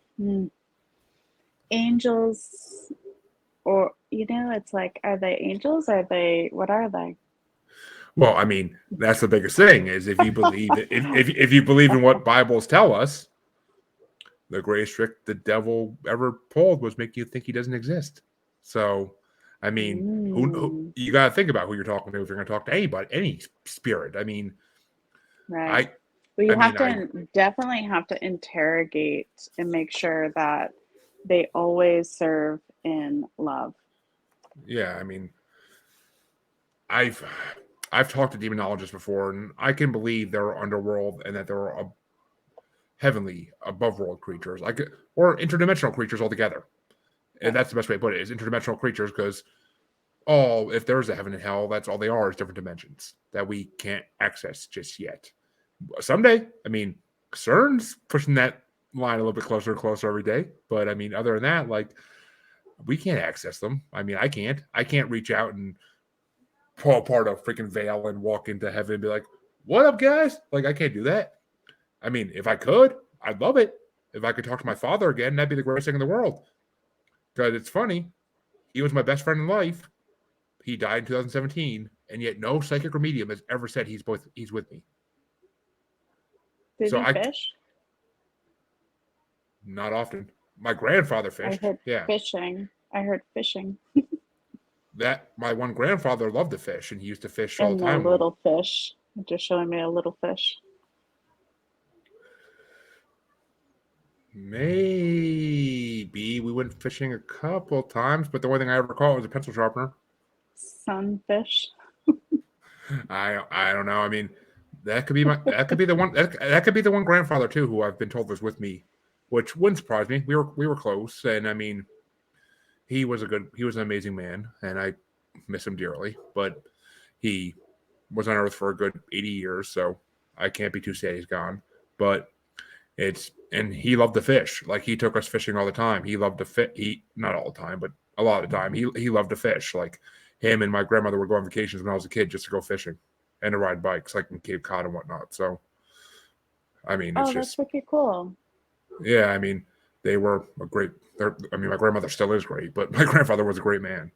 S2: angels, or, you know, it's like, are they angels? Are they, what are they?
S1: Well, I mean, that's the biggest thing is if you believe if you believe in what Bibles tell us, the greatest trick the devil ever pulled was make you think he doesn't exist. So, I mean, who you got to think about who you're talking to if you're going to talk to anybody, any spirit. I mean,
S2: Right. Well, you
S1: I
S2: have
S1: mean,
S2: to definitely have to interrogate and make sure that they always serve in love.
S1: yeah, I mean, I've talked to demonologists before, and I can believe there are underworld and that there are heavenly, above world creatures, like or interdimensional creatures altogether. And that's the best way to put it is interdimensional creatures because if there's a heaven and hell, that's all they are is different dimensions that we can't access just yet. Someday, I mean, CERN's pushing that line a little bit closer and closer every day. But I mean, other than that, like we can't access them. I mean, I can't reach out and pull apart a freaking veil and walk into heaven and be like, "What up, guys?" Like I can't do that. I mean, if I could, I'd love it. If I could talk to my father again, that'd be the greatest thing in the world. Because it's funny, he was my best friend in life. He died in 2017, and yet no psychic or medium has ever said he's with me.
S2: Did he fish?
S1: Not often. My grandfather fished.
S2: I heard fishing. I heard fishing.
S1: That my one grandfather loved to fish, and he used to fish all the time.
S2: A little fish. Just showing me a little fish.
S1: Maybe we went fishing a couple times, but the only thing I ever caught was a pencil sharpener.
S2: Sunfish.
S1: I don't know. I mean, that could be the one grandfather too who I've been told was with me, which wouldn't surprise me. We were close, and I mean, he was an amazing man, and I miss him dearly. But he was on Earth for a good 80 years, so I can't be too sad he's gone. But and he loved to fish. Like he took us fishing all the time. He loved to fish. Not all the time, but a lot of the time. He loved to fish. Like him and my grandmother would go on vacations when I was a kid just to go fishing and to ride bikes, like in Cape Cod and whatnot. So, I mean, it's
S2: that's pretty cool.
S1: Yeah, I mean, they were a great. I mean, my grandmother still is great, but my grandfather was a great man.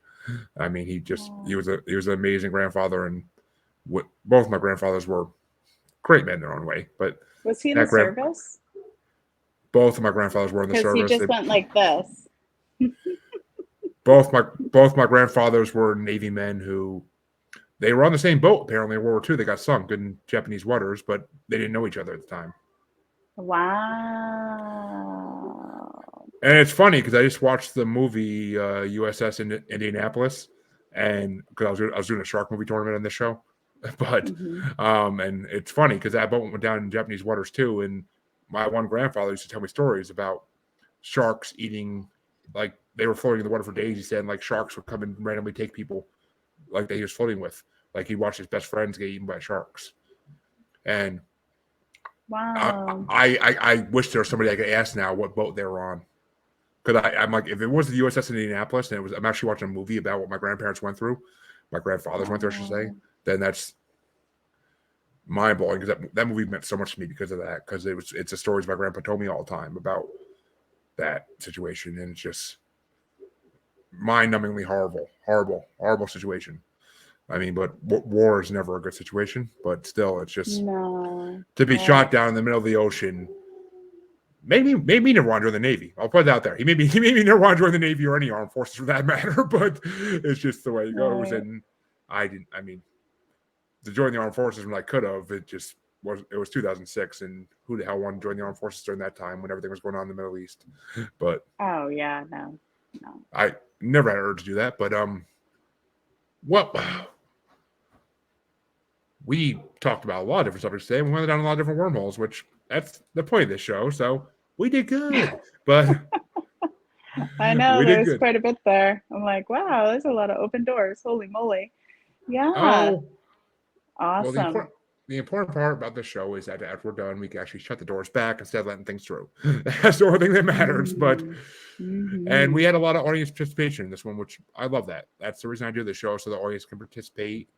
S1: I mean, he was an amazing grandfather, and both my grandfathers were great men in their own way. But
S2: was he in the service?
S1: Both of my grandfathers were in the service.
S2: He just went like this.
S1: Both my grandfathers were Navy men who they were on the same boat. Apparently, in World War II, they got sunk in Japanese waters, but they didn't know each other at the time.
S2: Wow.
S1: And it's funny because I just watched the movie USS Indianapolis, and because I was doing a shark movie tournament on this show, but and it's funny because that boat went down in Japanese waters too, and my one grandfather used to tell me stories about sharks eating, like they were floating in the water for days. He said, like sharks would come and randomly take people, like that he was floating with. Like he watched his best friends get eaten by sharks. And
S2: wow,
S1: I wish there was somebody I could ask now what boat they were on. Because I'm like, if it was the USS Indianapolis and I'm actually watching a movie about what my grandparents went through, my grandfathers went through, I should say, then that's mind blowing because that movie meant so much to me because of that. Because it's the stories my grandpa told me all the time about that situation, and it's just mind-numbingly horrible situation. I mean, but war is never a good situation, but still, it's just to be shot down in the middle of the ocean. Maybe never want to join the Navy. I'll put it out there. He maybe never want to join the Navy or any armed forces for that matter, but it's just the way it goes. Right. And I didn't. I mean, to join the armed forces when I could have, it was 2006, and who the hell wanted to join the armed forces during that time when everything was going on in the Middle East? But
S2: no,
S1: I never had an urge to do that. But well, we talked about a lot of different subjects today. We went down a lot of different wormholes, which that's the point of this show. So we did good, but
S2: I know there's quite a bit there. I'm like, wow, there's a lot of open doors. Holy moly. Yeah. Awesome.
S1: Well, the important part about the show is that after we're done, we can actually shut the doors back instead of letting things through. That's the only thing that matters. But and we had a lot of audience participation in this one, which I love that. That's the reason I do the show, so the audience can participate.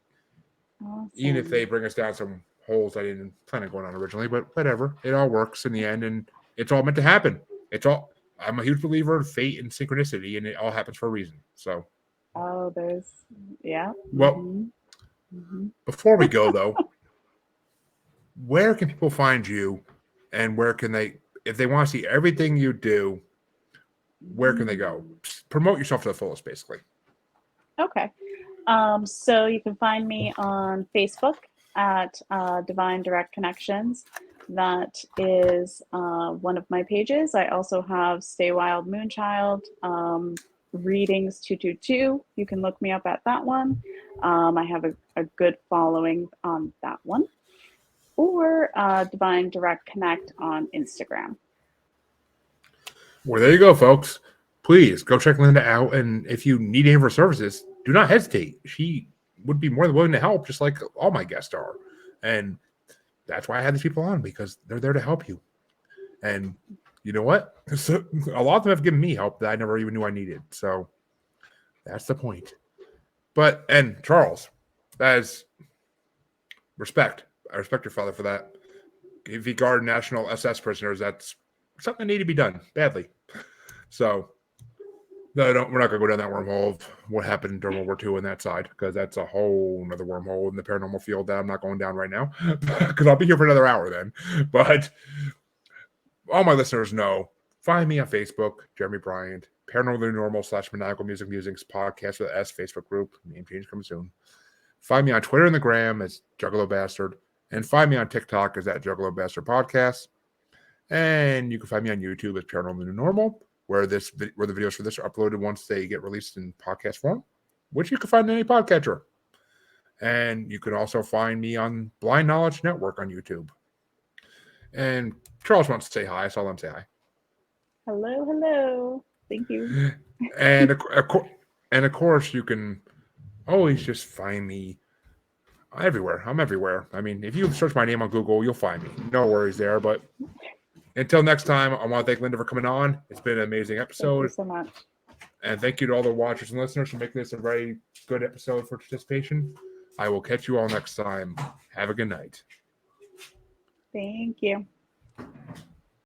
S1: Awesome. Even if they bring us down some holes I didn't plan on going on originally, but whatever. It all works in the end, and it's all meant to happen. I'm a huge believer in fate and synchronicity, and it all happens for a reason. So
S2: well, Mhm.
S1: Before we go, though, where can people find you, and where can they, if they want to see everything you do, where can they go? Promote yourself to the fullest, basically.
S2: Okay. So you can find me on Facebook at Divine Direct Connections. That is one of my pages. I also have Stay Wild Moonchild Readings 222. You can look me up at that one. I have a good following on that one. Or Divine Direct Connect on Instagram.
S1: Well, there you go, folks. Please go check Linda out. And if you need any of her services, do not hesitate. She would be more than willing to help, just like all my guests are. And that's why I had these people on, because they're there to help you. And you know what? So, a lot of them have given me help that I never even knew I needed. So that's the point. But, and Charles, that is respect. I respect your father for that. If he guarded national SS prisoners, that's something that need to be done badly. So, no, we're not going to go down that wormhole of what happened during World War II on that side, because that's a whole other wormhole in the paranormal field that I'm not going down right now, because I'll be here for another hour then. But all my listeners know, find me on Facebook, Jeremy Bryant, Paranormal Normal / Maniacal Music Musings Podcast with S Facebook group. Name change coming soon. Find me on Twitter and the Gram as Juggalo Bastard, and find me on TikTok as that Juggalo Bastard Podcast. And you can find me on YouTube as Paranormal Normal, where the videos for this are uploaded once they get released in podcast form, which you can find in any podcatcher. And you can also find me on Blind Knowledge Network on YouTube. And Charles wants to say hi, so I'll let him say hi.
S2: Hello, hello. Thank you.
S1: And of course, you can always just find me everywhere. I'm everywhere. I mean, if you search my name on Google, you'll find me. No worries there. But until next time, I want to thank Linda for coming on. It's been an amazing episode.
S2: Thank you so much.
S1: And thank you to all the watchers and listeners for making this a very good episode for participation. I will catch you all next time. Have a good night.
S2: Thank you.